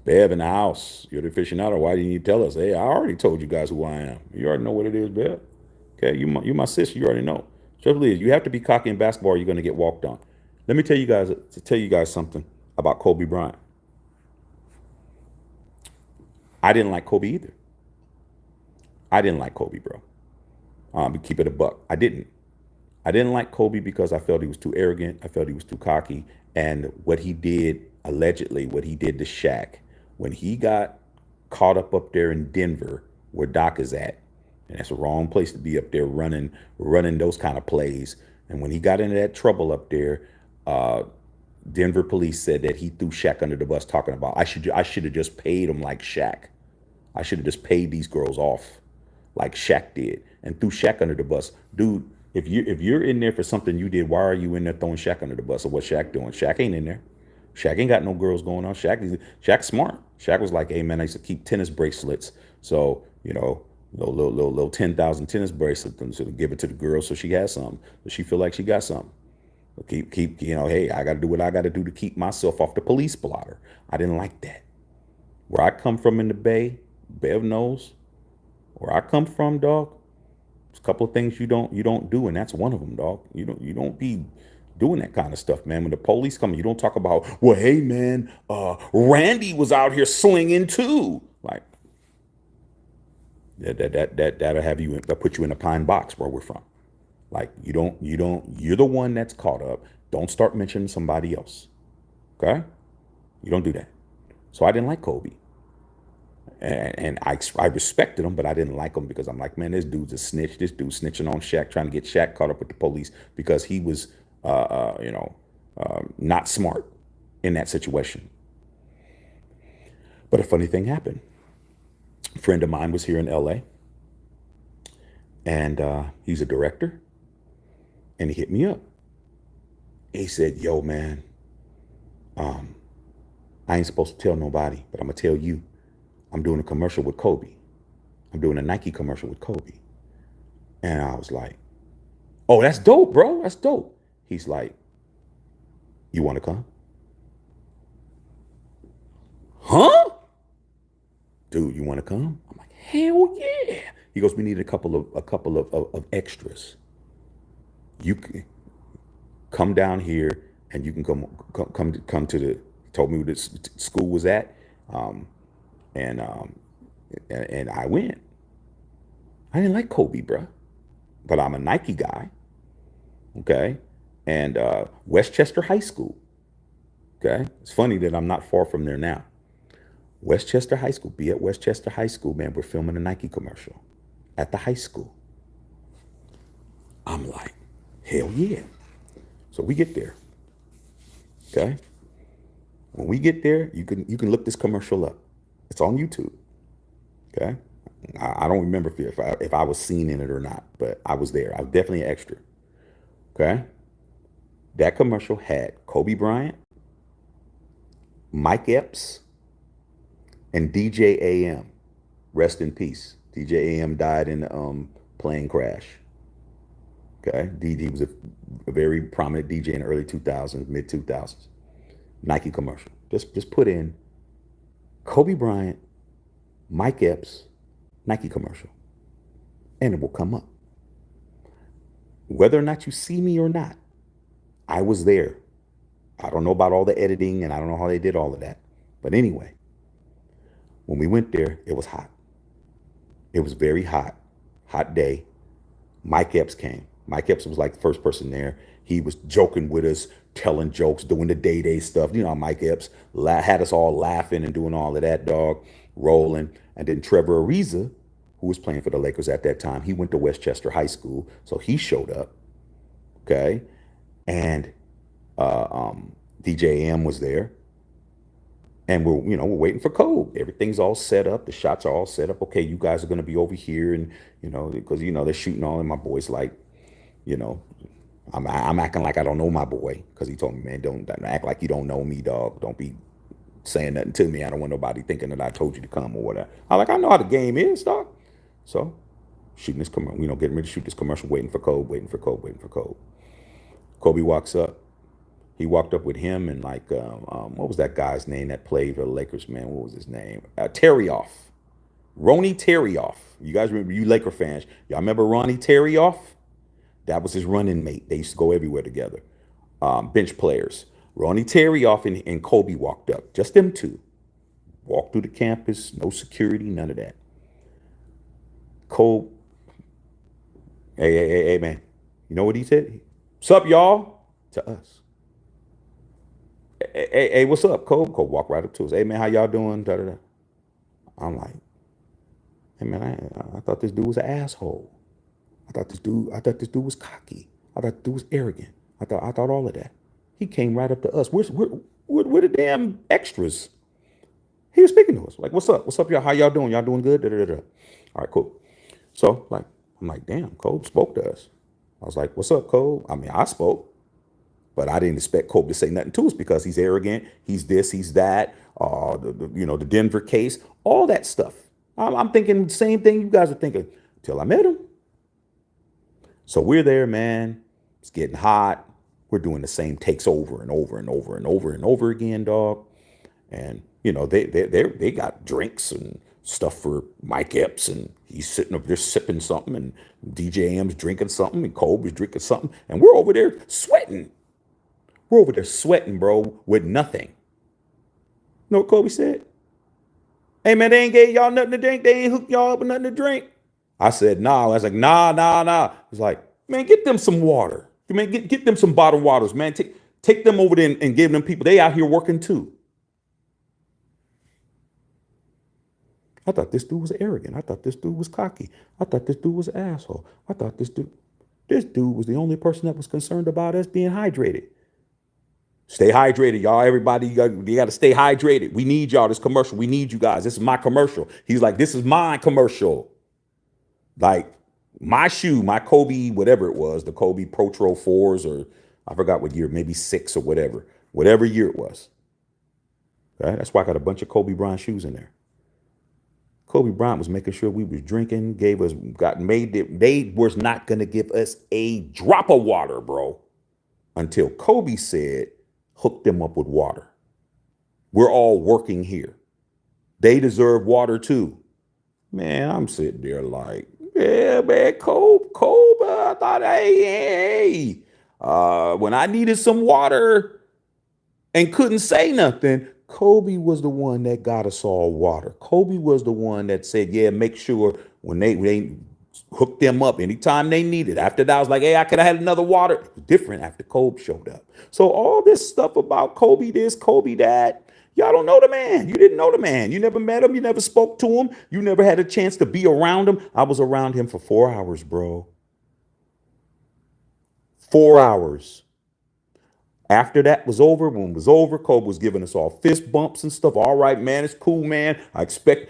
Bev in the house. You're the aficionado. Why didn't you tell us? Hey, I already told you guys who I am. You already know what it is, Bev. Okay? You my sister. You already know. Trouble is, you have to be cocky in basketball or you're going to get walked on. Let me tell you guys something about Kobe Bryant. I didn't like Kobe either. I didn't like Kobe, bro. Keep it a buck. I didn't like Kobe because I felt he was too arrogant. I felt he was too cocky. And what he did, allegedly, what he did to Shaq, when he got caught up there in Denver, where Doc is at, and that's the wrong place to be up there running those kind of plays. And when he got into that trouble up there, Denver police said that he threw Shaq under the bus, talking about I should have just paid him like Shaq. I should have just paid these girls off like Shaq did and threw Shaq under the bus. Dude, if you're in there for something you did, why are you in there throwing Shaq under the bus? Or what Shaq doing? Shaq ain't in there. Shaq ain't got no girls going on. Shaq's smart. Shaq was like, hey man, I used to keep tennis bracelets. So, little 10,000 tennis bracelets and so give it to the girl so she has something. So she feel like she got something. Keep, hey, I got to do what I got to do to keep myself off the police blotter. I didn't like that. Where I come from in the Bay, Bev knows, where I come from, dog, there's a couple of things you don't do, and that's one of them, dog. You don't be doing that kind of stuff, man. When the police come, you don't talk about, well, hey, man, Randy was out here slinging too. Like, that'll have you, that'll put you in a pine box where we're from. Like, you're the one that's caught up. Don't start mentioning somebody else. Okay? You don't do that. So I didn't like Kobe. And I respected him, but I didn't like him because I'm like, man, this dude's a snitch. This dude's snitching on Shaq, trying to get Shaq caught up with the police because he was, not smart in that situation. But a funny thing happened. A friend of mine was here in LA, and he's a director, and he hit me up. He said, yo, man, I ain't supposed to tell nobody, but I'm going to tell you. I'm doing a commercial with Kobe. I'm doing a Nike commercial with Kobe. And I was like, oh, that's dope, bro. That's dope. He's like, you want to come? Huh? Dude, you want to come? I'm like, hell yeah. He goes, we need a couple of extras. You can come down here and you can come to the, told me where this school was at. And I went. I didn't like Kobe, bruh, but I'm a Nike guy, okay? And Westchester High School, okay? It's funny that I'm not far from there now. Westchester High School, be at Westchester High School, man. We're filming a Nike commercial at the high school. I'm like, hell yeah. So we get there, okay? When we get there, you can look this commercial up. It's on YouTube. Okay. I don't remember if I was seen in it or not, but I was there. I was definitely an extra. Okay. That commercial had Kobe Bryant, Mike Epps, and DJ AM. Rest in peace. DJ AM died in a plane crash. Okay. He was a very prominent DJ in the early 2000s, mid 2000s. Nike commercial. Just put in Kobe Bryant, Mike Epps, Nike commercial, and it will come up. Whether or not you see me or not, I was there. I don't know about all the editing and I don't know how they did all of that. But anyway, when we went there, it was hot. It was very hot. Hot day. Mike Epps came. Mike Epps was like the first person there. He was joking with us, telling jokes, doing the day-day stuff. You know how Mike Epps had us all laughing and doing all of that, dog, rolling. And then Trevor Ariza, who was playing for the Lakers at that time, he went to Westchester High School, so he showed up, okay? And DJ AM was there. And we're waiting for Kobe. Everything's all set up. The shots are all set up. Okay, you guys are going to be over here. And, because, they're shooting all. And my boy's like, I'm acting like I don't know my boy. Because he told me, man, don't act like you don't know me, dog. Don't be saying nothing to me. I don't want nobody thinking that I told you to come or whatever. I know how the game is, dog. So, shooting this commercial, getting ready to shoot this commercial, waiting for Kobe. Kobe walks up. He walked up with him and what was that guy's name that played for the Lakers, man? What was his name? Terrioff. Ronnie Terrioff. You guys remember, you Laker fans, y'all remember Ronnie Terrioff? That was his running mate. They used to go everywhere together. Bench players. Ronnie Terrioff and Kobe walked up. Just them two. Walked through the campus, no security, none of that. Kobe, hey, man. You know what he said? What's up, y'all? To us. Hey, what's up, Kobe? Kobe walked right up to us. Hey, man, how y'all doing? Da, da, da. I'm like, hey, man, I thought this dude was an asshole. I thought this dude was cocky. I thought this dude was arrogant. I thought all of that. He came right up to us. We're the damn extras. He was speaking to us. Like, what's up? What's up, y'all? How y'all doing? Y'all doing good? Da, da, da, da. All right, cool. So, like, I'm like, damn, Kobe spoke to us. I was like, what's up, Kobe? I mean, I spoke, but I didn't expect Kobe to say nothing to us because he's arrogant. He's this, he's that. The Denver case, all that stuff. I'm thinking the same thing you guys are thinking until I met him. So we're there, man. It's getting hot. We're doing the same takes over and over and over and over and over again, dog. And they got drinks and stuff for Mike Epps, and he's sitting up there sipping something, and DJ M's drinking something, and Kobe's drinking something, and we're over there sweating. We're over there sweating, bro, with nothing. You know what Kobe said? Hey man, they ain't gave y'all nothing to drink. They ain't hooked y'all up with nothing to drink. I said, nah. I was like, nah. He's like, man, get them some water. Man, get them some bottled waters, man. Take them over there and give them people. They out here working too. I thought this dude was arrogant. I thought this dude was cocky. I thought this dude was an asshole. I thought this dude was the only person that was concerned about us being hydrated. Stay hydrated, y'all. Everybody, you got to stay hydrated. We need y'all. This commercial, we need you guys. This is my commercial. He's like, this is my commercial. Like my shoe, my Kobe, whatever it was, the Kobe Protro 4s, or I forgot what year, maybe 6 or whatever year it was. Okay? That's why I got a bunch of Kobe Bryant shoes in there. Kobe Bryant was making sure we was drinking, they was not going to give us a drop of water, bro, until Kobe said, hook them up with water. We're all working here. They deserve water too. Man, I'm sitting there like, yeah, man, Kobe, I thought, hey. When I needed some water and couldn't say nothing, Kobe was the one that got us all water. Kobe was the one that said, yeah, make sure when they hook them up anytime they needed. After that, I was like, hey, I could have had another water. It was different after Kobe showed up. So all this stuff about Kobe this, Kobe that, y'all don't know the man. You didn't know the man. You never met him. You never spoke to him. You never had a chance to be around him. I was around him for 4 hours, bro. 4 hours. After that was over, when it was over, Kobe was giving us all fist bumps and stuff. All right, man, it's cool, man. I expect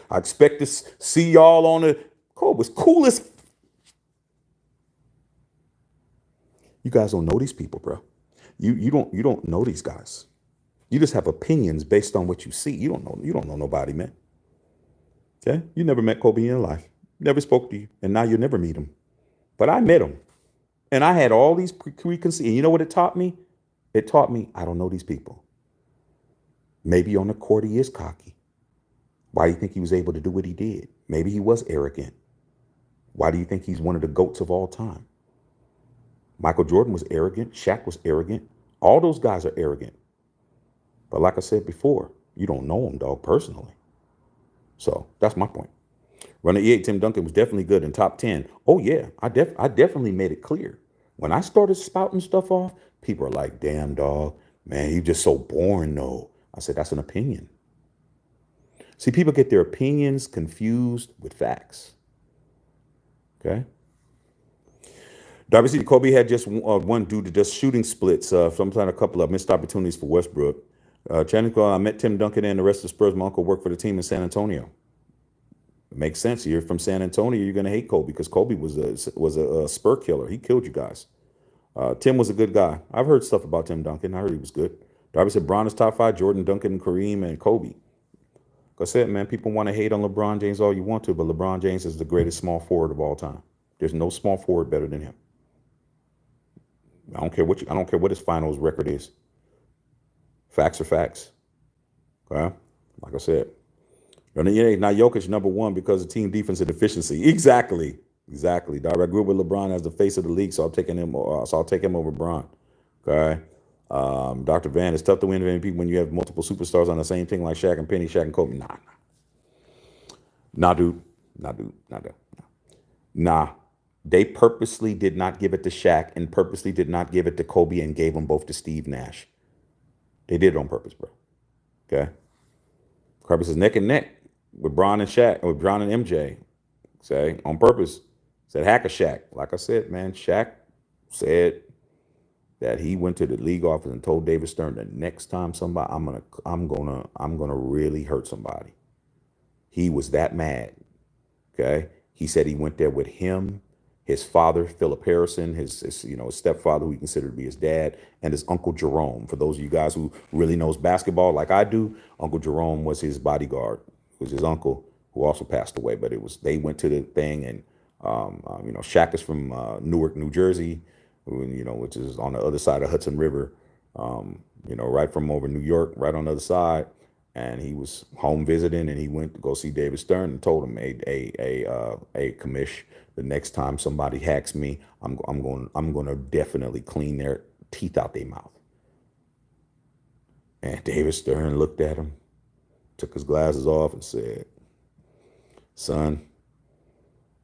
to see y'all on the. Kobe was cool as. You guys don't know these people, bro. You don't know these guys. You just have opinions based on what you see. You don't know nobody, man. Okay? You never met Kobe in your life. Never spoke to you, and now you'll never meet him. But I met him, and I had all these preconceived. And you know what it taught me? It taught me I don't know these people. Maybe on the court he is cocky. Why do you think he was able to do what he did? Maybe he was arrogant. Why do you think he's one of the GOATs of all time? Michael Jordan was arrogant. Shaq was arrogant. All those guys are arrogant. But like I said before, you don't know them, dog, personally. So that's my point. Runner E8 Tim Duncan was definitely good in top 10. Oh, yeah, I definitely made it clear. When I started spouting stuff off, people are like, damn, dog, man, you just so boring, though. I said, that's an opinion. See, people get their opinions confused with facts. Okay? Darby City Kobe had just one due to just shooting splits. Sometimes a couple of missed opportunities for Westbrook. I met Tim Duncan and the rest of the Spurs. My uncle worked for the team in San Antonio. It makes sense. You're from San Antonio, you're going to hate Kobe because Kobe was a Spur killer. He killed you guys. Tim was a good guy. I've heard stuff about Tim Duncan. I heard he was good. Darby said Bron is top 5, Jordan, Duncan, Kareem, and Kobe. Like I said, man, people want to hate on LeBron James all you want to, but LeBron James is the greatest small forward of all time. There's no small forward better than him. I don't care what his finals record is. Facts are facts. Okay? Like I said. Now Jokic number 1 because of team defensive deficiency. Exactly. I grew up with LeBron as the face of the league, so I'll take him over Bron. Okay. Dr. Van, it's tough to win MVP when you have multiple superstars on the same team like Shaq and Penny, Shaq and Kobe. Nah, dude. Nah. They purposely did not give it to Shaq and purposely did not give it to Kobe and gave them both to Steve Nash. They did it on purpose, bro. Okay. Purpose is neck and neck with Bron and Shaq, with Bron and MJ. Say on purpose. Said hack a Shaq. Like I said, man, Shaq said, that he went to the league office and told David Stern the next time somebody I'm gonna really hurt somebody. He was that mad. Okay. He said he went there with him, his father, Philip Harrison, his stepfather, who he considered to be his dad, and his uncle Jerome. For those of you guys who really knows basketball like I do, Uncle Jerome was his bodyguard. It was his uncle who also passed away. But they went to the thing, and Shaq is from Newark, New Jersey, which is on the other side of Hudson River, right from over New York, right on the other side. And he was home visiting, and he went to go see David Stern and told him, commish, the next time somebody hacks me, I'm going to definitely clean their teeth out their mouth. And David Stern looked at him, took his glasses off, and said, "Son,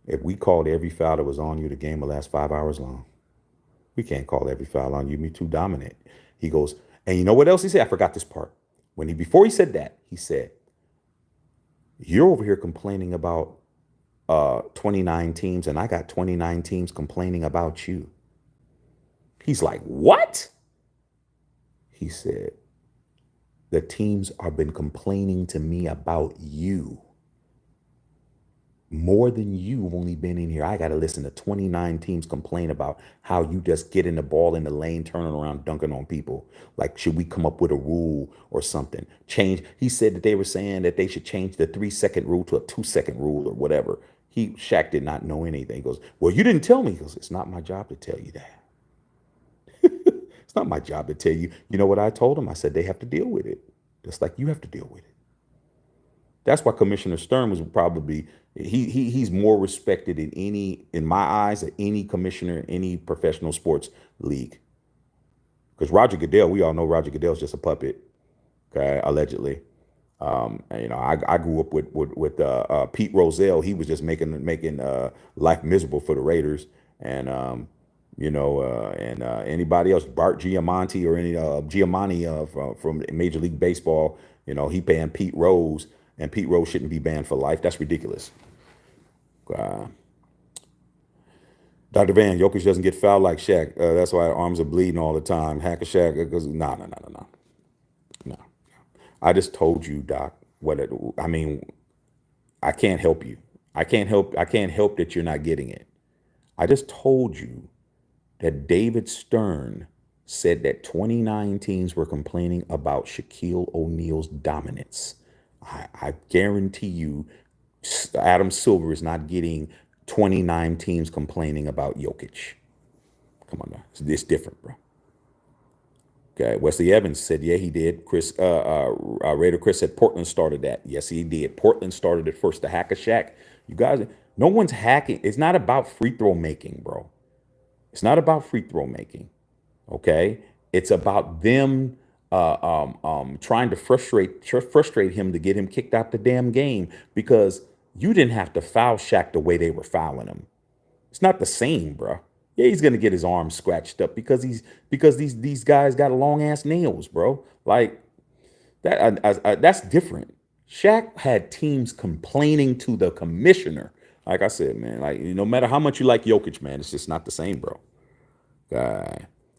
if we called every foul that was on you, the game will last 5 hours long. We can't call every foul on you. You're too dominant." He goes, and you know what else he said? I forgot this part. Before he said that, he said, "You're over here complaining about 29 teams, and I got 29 teams complaining about you." He's like, "What?" He said, "The teams have been complaining to me about you. More than you've only been in here. I got to listen to 29 teams complain about how you just getting the ball in the lane, turning around, dunking on people. Like, should we come up with a rule or something? Change." He said that they were saying that they should change the 3-second rule to a 2-second rule or whatever. Shaq did not know anything. He goes, "Well, you didn't tell me." He goes, "It's not my job to tell you that. It's not my job to tell you." You know what I told him? I said, they have to deal with it. Just like you have to deal with it. That's why Commissioner Stern was probably he's more respected in my eyes, than any commissioner in any professional sports league. Because Roger Goodell, we all know Roger Goodell's just a puppet, okay, allegedly. I grew up with Pete Rozelle. He was just making life miserable for the Raiders, and anybody else, Bart Giamatti or any Giamatti from Major League Baseball. He banned Pete Rose. And Pete Rose shouldn't be banned for life. That's ridiculous. Dr. Van, Jokic doesn't get fouled like Shaq. That's why arms are bleeding all the time. Hack a Shaq. No. I just told you, Doc. I can't help you. I can't help that you're not getting it. I just told you that David Stern said that 29 teams were complaining about Shaquille O'Neal's dominance. I guarantee you Adam Silver is not getting 29 teams complaining about Jokic. Come on now. It's different, bro. Okay. Wesley Evans said, yeah, he did. Raider Chris said Portland started that. Yes, he did. Portland started it first. The hack a Shaq. You guys, no one's hacking. It's not about free throw making, bro. It's not about free throw making. Okay. It's about them trying to frustrate him to get him kicked out the damn game, because you didn't have to foul Shaq the way they were fouling him. It's not the same, bro. Yeah, he's gonna get his arms scratched up because these guys got long ass nails, bro. Like that. That's different. Shaq had teams complaining to the commissioner. Like I said, man. Like, no matter how much you like Jokic, man, it's just not the same, bro.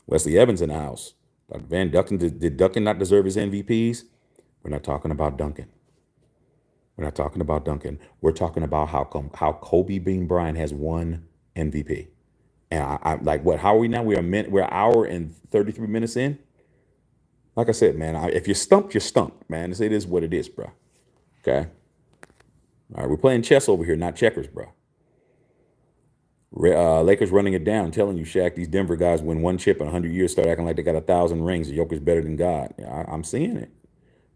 Wesley Evans in the house. Dr. Van Duncan, did Duncan not deserve his MVPs? We're not talking about Duncan. We're not talking about Duncan. We're talking about how Kobe Bean Bryant has won MVP. And I like, what? How are we now? We're an hour and 33 minutes in. Like I said, man, if you're stumped, you're stumped, man. It is what it is, bro. Okay. All right, we're playing chess over here, not checkers, bro. Lakers running it down, telling you, Shaq, these Denver guys win one chip in 100 years, start acting like they got 1,000 rings. Jokic better than God. Yeah, I'm seeing it.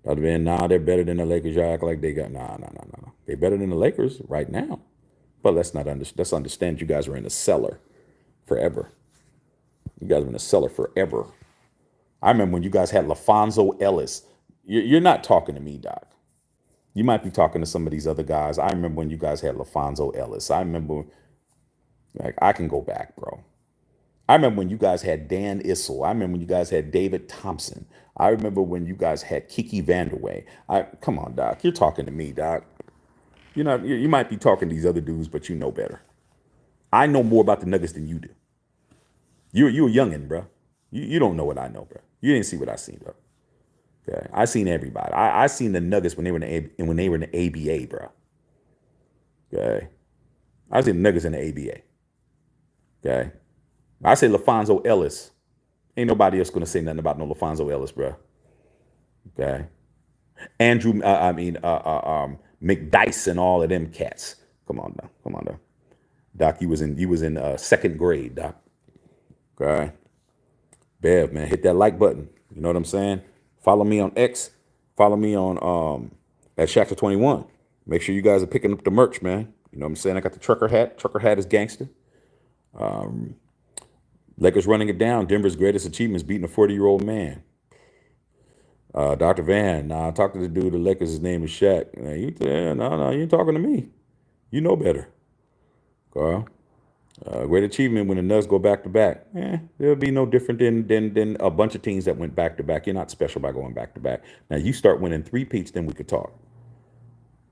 Other than, they're better than the Lakers. Y'all act like they got, no. They're better than the Lakers right now. But let's understand you guys are in the cellar forever. You guys are in the cellar forever. I remember when you guys had LaFonso Ellis. You're not talking to me, Doc. You might be talking to some of these other guys. I remember when you guys had LaFonso Ellis. I remember, like, I can go back, bro. I remember when you guys had Dan Issel. I remember when you guys had David Thompson. I remember when you guys had Kiki Vandeweghe. Come on, Doc. You're talking to me, Doc. You might be talking to these other dudes, but you know better. I know more about the Nuggets than you do. You're a youngin', bro. You don't know what I know, bro. You didn't see what I seen, bro. Okay, I seen everybody. I seen the Nuggets when they were when they were in the ABA, bro. Okay, I seen the Nuggets in the ABA. Okay, I say LaFonso Ellis. Ain't nobody else gonna say nothing about no LaFonso Ellis, bro. Okay, Andrew. McDice and all of them cats. Come on now, come on now, Doc. You was in second grade, Doc. Okay, Bev, man, hit that like button. You know what I'm saying? Follow me on X. Follow me on at Shaq21. Make sure you guys are picking up the merch, man. You know what I'm saying? I got the trucker hat. Trucker hat is gangster. Lakers running it down. Denver's greatest achievement is beating a 40-year-old man. Dr. Van, I talked to the dude. The Lakers, his name is Shaq. No, you ain't talking to me. You know better, Carl. Great achievement when the Nuggets go back to back. It'll be no different than a bunch of teams that went back to back. You're not special by going back to back. Now you start winning three-peats, then we could talk.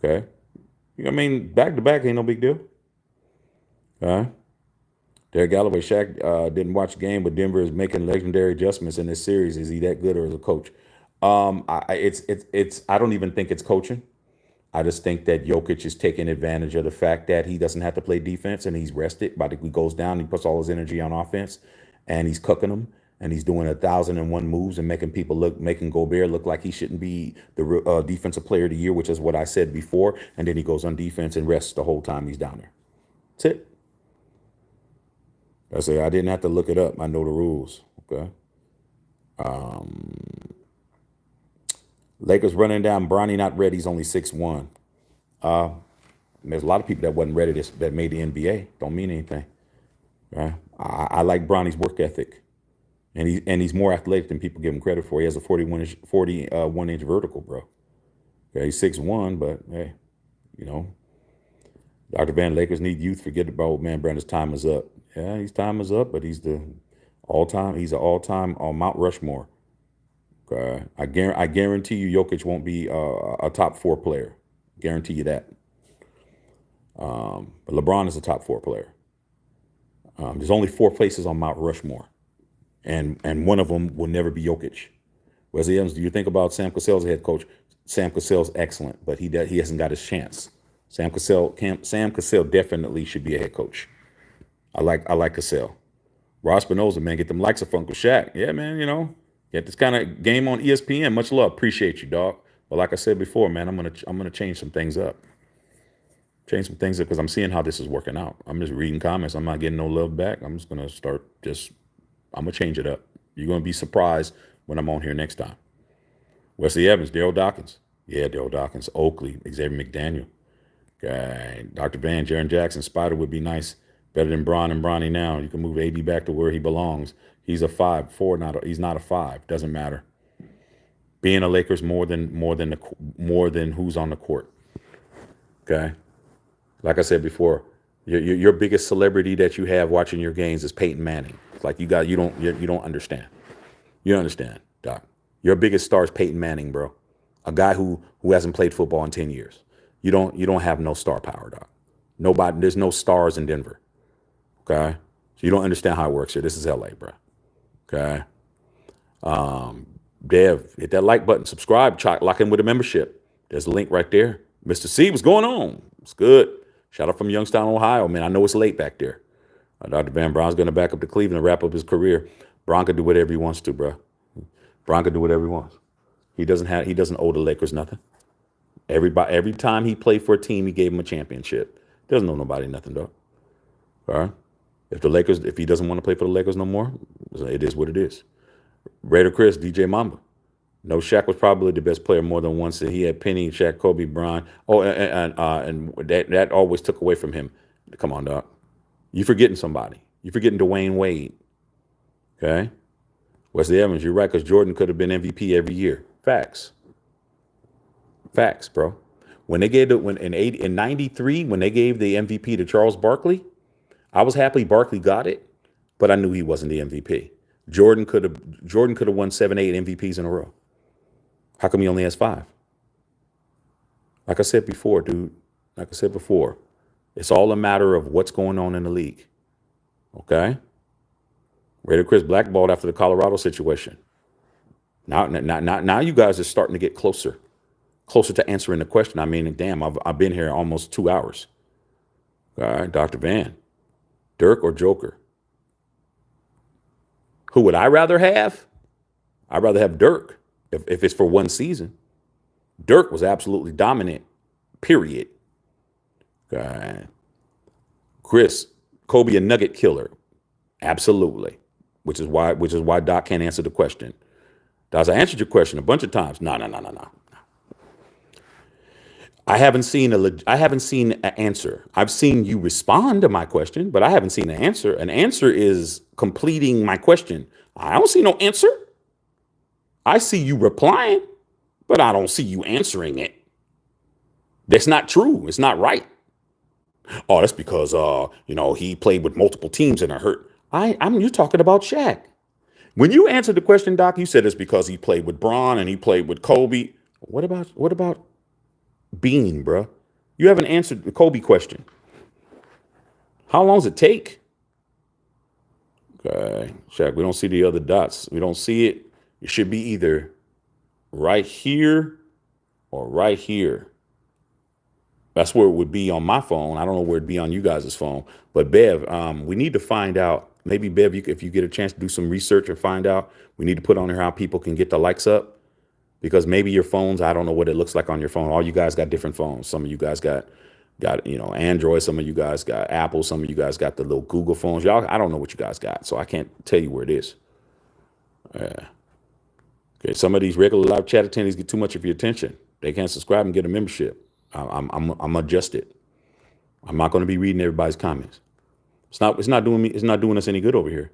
Okay, I mean back to back ain't no big deal. Derek Galloway, Shaq didn't watch the game, but Denver is making legendary adjustments in this series. Is he that good or as a coach? I don't even think it's coaching. I just think that Jokic is taking advantage of the fact that he doesn't have to play defense and he's rested. But he goes down, he puts all his energy on offense, and he's cooking them, and he's doing 1,001 moves and making Gobert look like he shouldn't be the defensive player of the year, which is what I said before. And then he goes on defense and rests the whole time he's down there. That's it. I say I didn't have to look it up. I know the rules. Okay. Lakers running down. Bronny not ready. He's only 6'1". There's a lot of people that wasn't ready that made the NBA. Don't mean anything. Right? I like Bronny's work ethic, and he's more athletic than people give him credit for. He has a 41-inch vertical, bro. Yeah, he's 6'1", but hey, you know, Dr. Van, Lakers need youth. Forget about old man Brandon's time is up. Yeah, his time is up, but he's an all-time on Mount Rushmore. Okay. I guarantee you Jokic won't be a top 4 player. Guarantee you that. But LeBron is a top 4 player. There's only 4 places on Mount Rushmore, and one of them will never be Jokic. Wesley Evans, do you think about Sam Cassell as a head coach? Sam Cassell's excellent, but he hasn't got his chance. Sam Cassell definitely should be a head coach. I like Cassell. Ross Spinoza, man, get them likes of Uncle Shaq. Yeah, man, get this kind of game on ESPN. Much love. Appreciate you, dog. But like I said before, man, I'm gonna change some things up. Change some things up because I'm seeing how this is working out. I'm just reading comments. I'm not getting no love back. I'm just gonna I'm gonna change it up. You're gonna be surprised when I'm on here next time. Wesley Evans, Daryl Dawkins. Yeah, Daryl Dawkins. Oakley, Xavier McDaniel. Okay. Dr. Van, Jaren Jackson, Spider would be nice. Better than Bron and Bronny now. You can move AD back to where he belongs. He's a 5'4", he's not a 5. Doesn't matter. Being a Lakers more than who's on the court. Okay. Like I said before, your biggest celebrity that you have watching your games is Peyton Manning. It's like you don't understand. You don't understand, Doc. Your biggest star is Peyton Manning, bro. A guy who hasn't played football in 10 years. You don't have no star power, Doc. Nobody. There's no stars in Denver. Okay, so you don't understand how it works here. This is LA, bro. Okay. Dev, hit that like button, subscribe, lock in with a membership. There's a link right there. Mr. C, what's going on? It's good. Shout out from Youngstown, Ohio, man. I know it's late back there. Dr. Van Braun's going to back up to Cleveland and wrap up his career. Braun can do whatever he wants to, bro. Braun can do whatever he wants. He doesn't owe the Lakers nothing. Every time he played for a team, he gave him a championship. Doesn't owe nobody nothing, though. All right. If he doesn't want to play for the Lakers no more, it is what it is. Raider Chris, DJ Mamba. No, Shaq was probably the best player more than once. He had Penny, Shaq, Kobe, Bryant. Oh, and that always took away from him. Come on, dog. You forgetting somebody. You forgetting Dwayne Wade. Okay? Wesley Evans, you're right, because Jordan could have been MVP every year. Facts, bro. When they gave in '93, when they gave the MVP to Charles Barkley, I was happy Barkley got it, but I knew he wasn't the MVP. Jordan could have won 7, 8 MVPs in a row. How come he only has 5? Like I said before, dude. Like I said before, it's all a matter of what's going on in the league. Okay? Raider Chris blackballed after the Colorado situation. Now you guys are starting to get closer to answering the question. I mean, damn, I've been here almost 2 hours. All right, Dr. Van, Dirk or Joker? Who would I rather have? I'd rather have Dirk if it's for one season. Dirk was absolutely dominant, period. All right. Chris, Kobe a nugget killer. Absolutely. Which is why Doc can't answer the question. Doc, I answered your question a bunch of times. No. I haven't seen an answer. I've seen you respond to my question, but I haven't seen an answer. An answer is completing my question. I don't see no answer. I see you replying, but I don't see you answering it. That's not true. It's not right. Oh, that's because he played with multiple teams and are hurt. You're talking about Shaq. When you answered the question, Doc, you said it's because he played with Bron and he played with Kobe. What about Bean, bro? You haven't answered the Kobe question. How long does it take? Okay, Shaq, we don't see the other dots. We don't see it. It should be either right here or right here. That's where it would be on my phone. I don't know where it'd be on you guys' phone. But Bev, we need to find out. Maybe Bev, if you get a chance to do some research and find out, we need to put on there how people can get the likes up. Because maybe your phones, I don't know what it looks like on your phone. All you guys got different phones. Some of you guys got Android. Some of you guys got Apple. Some of you guys got the little Google phones. Y'all, I don't know what you guys got, so I can't tell you where it is. Okay, some of these regular live chat attendees get too much of your attention. They can't subscribe and get a membership. I'm adjusted. I'm not going to be reading everybody's comments. It's not doing us any good over here.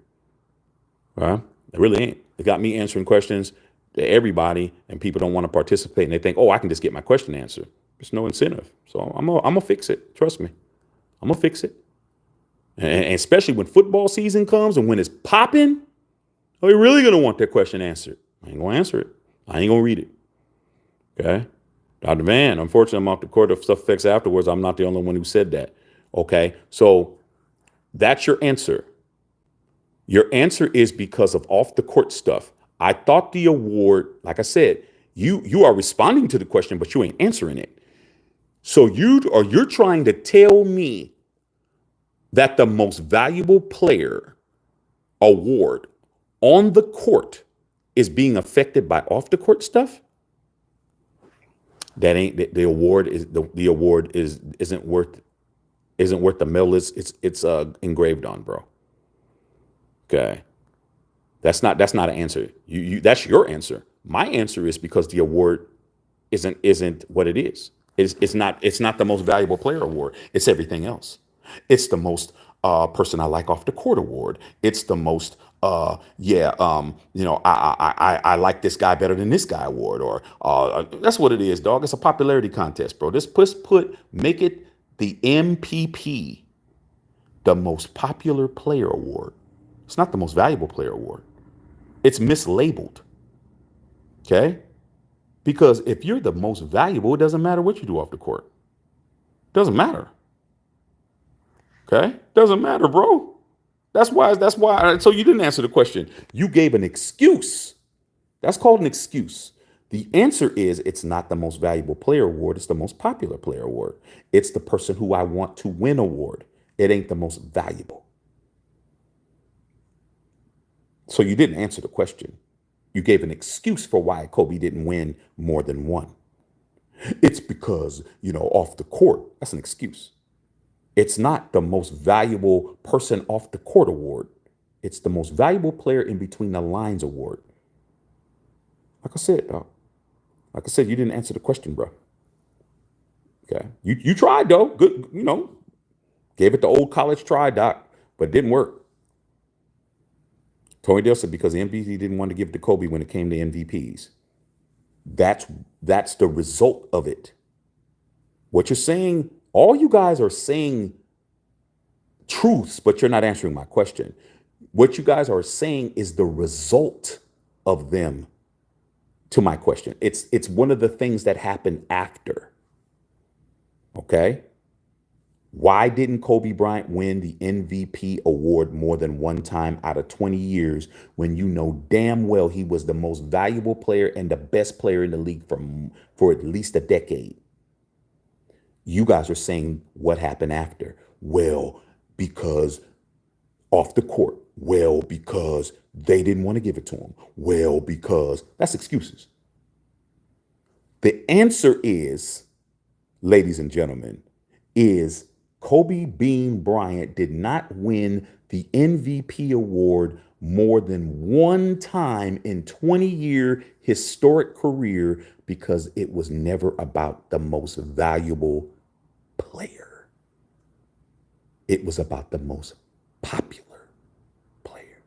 All right? It really ain't. It got me answering questions to everybody, and people don't want to participate, and they think, oh, I can just get my question answered. There's no incentive. So I'm gonna fix it. Trust me. I'm gonna fix it. And especially when football season comes and when it's popping, are you really gonna want that question answered? I ain't gonna answer it. I ain't gonna read it. Okay? Dr. Van, unfortunately, I'm off the court. If stuff affects afterwards, I'm not the only one who said that. Okay? So that's your answer. Your answer is because of off the court stuff. I thought the award, like I said, you are responding to the question, but you ain't answering it. So you're trying to tell me that the most valuable player award on the court is being affected by off the court stuff? That ain't the award isn't worth the medal it's engraved on, bro. Okay. That's not an answer. That's your answer. My answer is because the award isn't what it is. It's not the most valuable player award. It's everything else. It's the most person I like off the court award. It's the most I like this guy better than this guy award, or that's what it is, dog. It's a popularity contest, bro. Make it the MPP, the most popular player award. It's not the most valuable player award. It's mislabeled. Okay? Because if you're the most valuable, it doesn't matter what you do off the court. It doesn't matter. Okay? Doesn't matter, bro. That's why. So you didn't answer the question. You gave an excuse. That's called an excuse. The answer is it's not the most valuable player award. It's the most popular player award. It's the person who I want to win award. It ain't the most valuable. So you didn't answer the question. You gave an excuse for why Kobe didn't win more than one. It's because, off the court. That's an excuse. It's not the most valuable person off the court award. It's the most valuable player in between the lines award. Like I said, you didn't answer the question, bro. Okay. You tried, though. Good, gave it the old college try, Doc, but it didn't work. Tony Dale said because the MVP didn't want to give it to Kobe when it came to MVPs. That's the result of it. What you're saying, all you guys are saying truths, but you're not answering my question. What you guys are saying is the result of them to my question. It's one of the things that happen after. Okay? Why didn't Kobe Bryant win the MVP award more than one time out of 20 years when you know damn well he was the most valuable player and the best player in the league for at least a decade? You guys are saying what happened after. Well, because off the court. Well, because they didn't want to give it to him. Well, because that's excuses. The answer is, ladies and gentlemen, is Kobe Bean Bryant did not win the MVP award more than one time in 20-year historic career because it was never about the most valuable player. It was about the most popular player.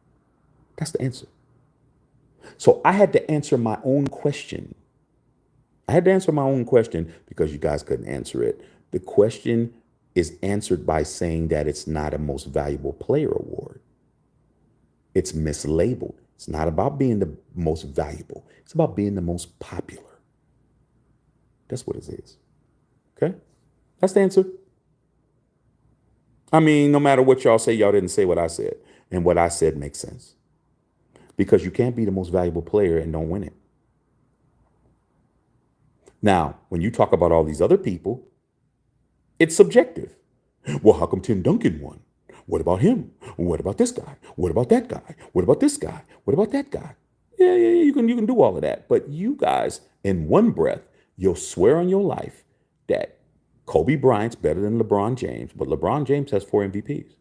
That's the answer. So I had to answer my own question. I had to answer my own question because you guys couldn't answer it. The question is answered by saying that it's not a most valuable player award. It's mislabeled. It's not about being the most valuable. It's about being the most popular. That's what it is. Okay? That's the answer. I mean, no matter what y'all say, y'all didn't say what I said. And what I said makes sense. Because you can't be the most valuable player and don't win it. Now, when you talk about all these other people, it's subjective. Well, how come Tim Duncan won? What about him? What about this guy? What about that guy? What about this guy? What about that guy? Yeah, you can do all of that. But you guys, in one breath, you'll swear on your life that Kobe Bryant's better than LeBron James, but LeBron James has 4 MVPs.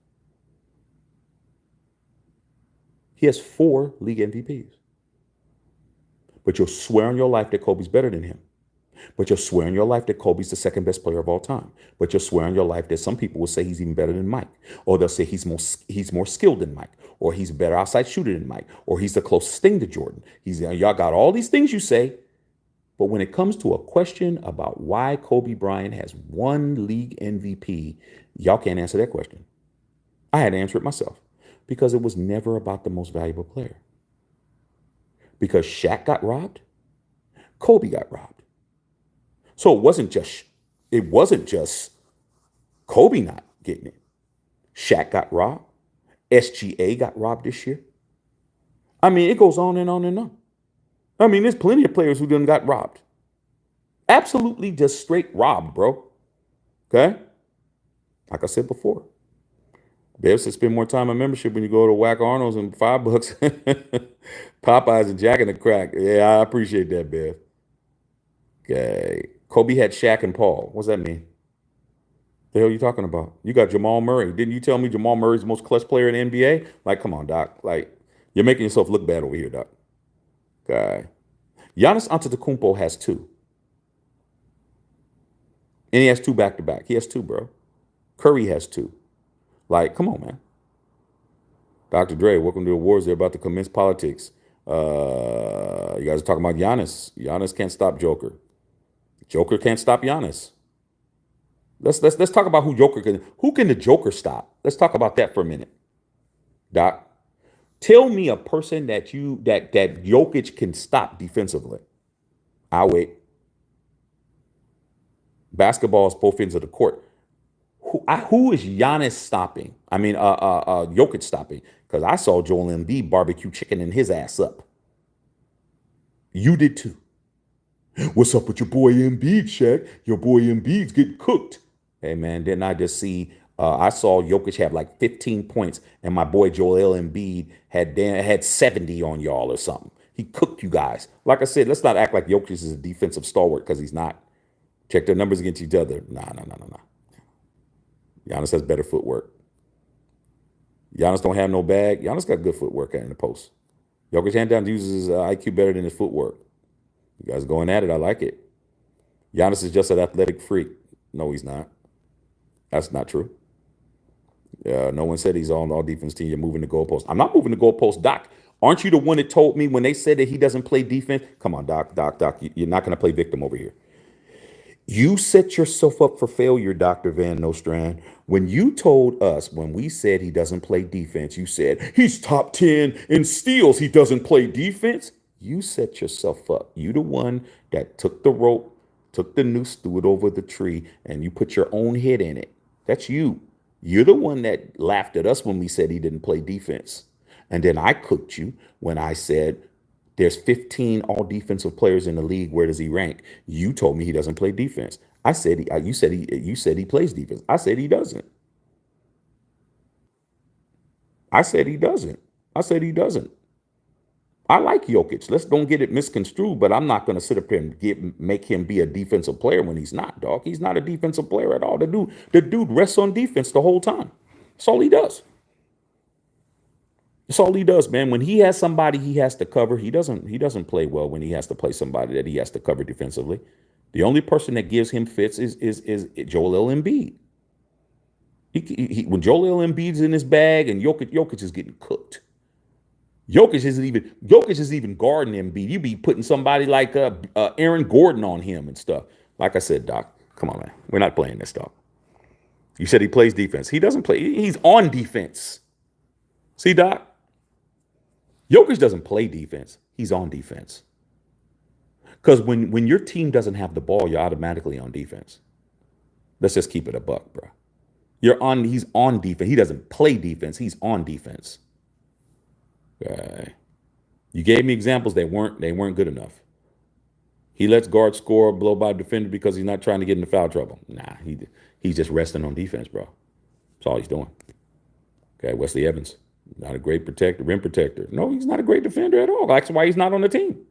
He has 4 league MVPs. But you'll swear on your life that Kobe's better than him. But you'll swear on your life that Kobe's the second best player of all time. But you'll swear on your life that some people will say he's even better than Mike. Or they'll say he's more skilled than Mike. Or he's a better outside shooter than Mike. Or he's the closest thing to Jordan. Y'all got all these things you say. But when it comes to a question about why Kobe Bryant has 1 league MVP, y'all can't answer that question. I had to answer it myself. Because it was never about the most valuable player. Because Shaq got robbed, Kobe got robbed. So it wasn't just Kobe not getting it. Shaq got robbed. SGA got robbed this year. I mean, it goes on and on and on. I mean, there's plenty of players who done got robbed. Absolutely just straight robbed, bro. Okay? Like I said before. Bev said spend more time on membership when you go to Whack Arnold's and $5. Popeyes and Jack in the Crack. Yeah, I appreciate that, Bev. Okay. Kobe had Shaq and Paul. What's that mean? The hell are you talking about? You got Jamal Murray. Didn't you tell me Jamal Murray's the most clutch player in the NBA? Like, come on, Doc. Like, you're making yourself look bad over here, Doc. Okay. Giannis Antetokounmpo has 2. And he has 2 back-to-back. He has 2, bro. Curry has 2. Like, come on, man. Dr. Dre, welcome to the awards. They're about to commence politics. You guys are talking about Giannis. Giannis can't stop Joker. Joker can't stop Giannis. Let's talk about who can the Joker stop? Let's talk about that for a minute. Doc, tell me a person that Jokic can stop defensively. I'll wait. Basketball is both ends of the court. Who is Giannis stopping? I mean, Jokic stopping. Because I saw Joel Embiid barbecue chickening his ass up. You did too. What's up with your boy Embiid, Shaq? Your boy Embiid's getting cooked. Hey, man, didn't I just see? I saw Jokic have like 15 points, and my boy Joel Embiid had 70 on y'all or something. He cooked you guys. Like I said, let's not act like Jokic is a defensive stalwart because he's not. Check their numbers against each other. Nah. Giannis has better footwork. Giannis don't have no bag. Giannis got good footwork in the post. Jokic hand down uses his IQ better than his footwork. You guys going at it. I like it. Giannis is just an athletic freak. No, he's not. That's not true. No one said he's on all defense team. You're moving the goalpost. I'm not moving the goalpost, Doc. Aren't you the one that told me when they said that he doesn't play defense? Come on, Doc. You're not going to play victim over here. You set yourself up for failure, Dr. Van Nostrand. When you told us, when we said he doesn't play defense, you said he's top 10 in steals. He doesn't play defense. You set yourself up. You the one that took the rope, took the noose, threw it over the tree, and you put your own head in it. That's you. You're the one that laughed at us when we said he didn't play defense. And then I cooked you when I said there's 15 all defensive players in the league. Where does he rank? You told me he doesn't play defense. I said you said he plays defense. I said he doesn't. I said he doesn't. I said he doesn't. I like Jokic. Let's don't get it misconstrued, but I'm not going to sit up here and make him be a defensive player when he's not, dog. He's not a defensive player at all. The dude rests on defense the whole time. That's all he does. That's all he does, man. When he has somebody he has to cover, he doesn't play well when he has to play somebody that he has to cover defensively. The only person that gives him fits is Joel Embiid. When Joel Embiid's in his bag and Jokic is getting cooked. Jokic is even guarding Embiid. You be putting somebody like Aaron Gordon on him and stuff. Like I said, Doc, come on, man. We're not playing this stuff. You said he plays defense. He doesn't play. He's on defense. See, Doc? Jokic doesn't play defense. He's on defense. Because when your team doesn't have the ball, you're automatically on defense. Let's just keep it a buck, bro. He's on defense. He doesn't play defense. He's on defense. You gave me examples they weren't good enough. He lets guards score blow by defender because he's not trying to get into foul trouble. Nah, he's just resting on defense, bro. That's all he's doing. Okay, Wesley Evans, not a great protector, rim protector. No, he's not a great defender at all. That's why he's not on the team.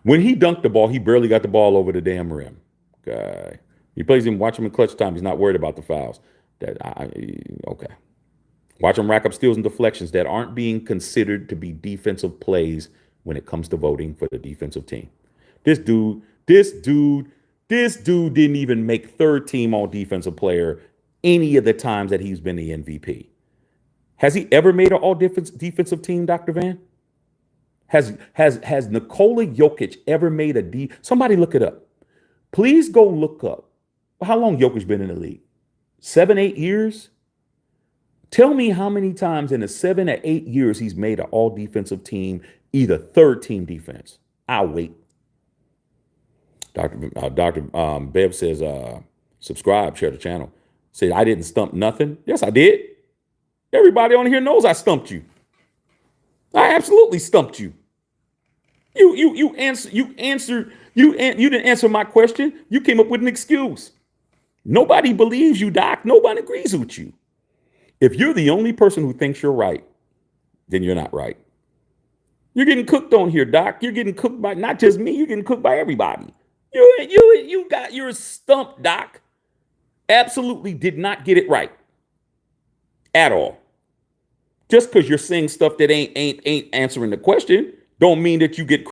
When he dunked the ball, he barely got the ball over the damn rim. Okay. He plays him, watch him in clutch time. He's not worried about the fouls. Okay. Watch him rack up steals and deflections that aren't being considered to be defensive plays when it comes to voting for the defensive team. This dude didn't even make third team all defensive player any of the times that he's been the MVP. Has he ever made an all defensive team, Dr. Van? Has Nikola Jokic ever made somebody look it up. Please go look up. How long Jokic been in the league? 7, 8 years? Tell me how many times in the 7 or 8 years he's made an all defensive team, either third team defense. I'll wait. Dr. Bev says, subscribe, share the channel. Said, I didn't stump nothing. Yes, I did. Everybody on here knows I stumped you. I absolutely stumped you. You didn't answer my question. You came up with an excuse. Nobody believes you, Doc. Nobody agrees with you. If you're the only person who thinks you're right, then you're not right. You're getting cooked on here, Doc. You're getting cooked by not just me. You're getting cooked by everybody. You're stumped, Doc. Absolutely did not get it right at all. Just because you're saying stuff that ain't answering the question, don't mean that you get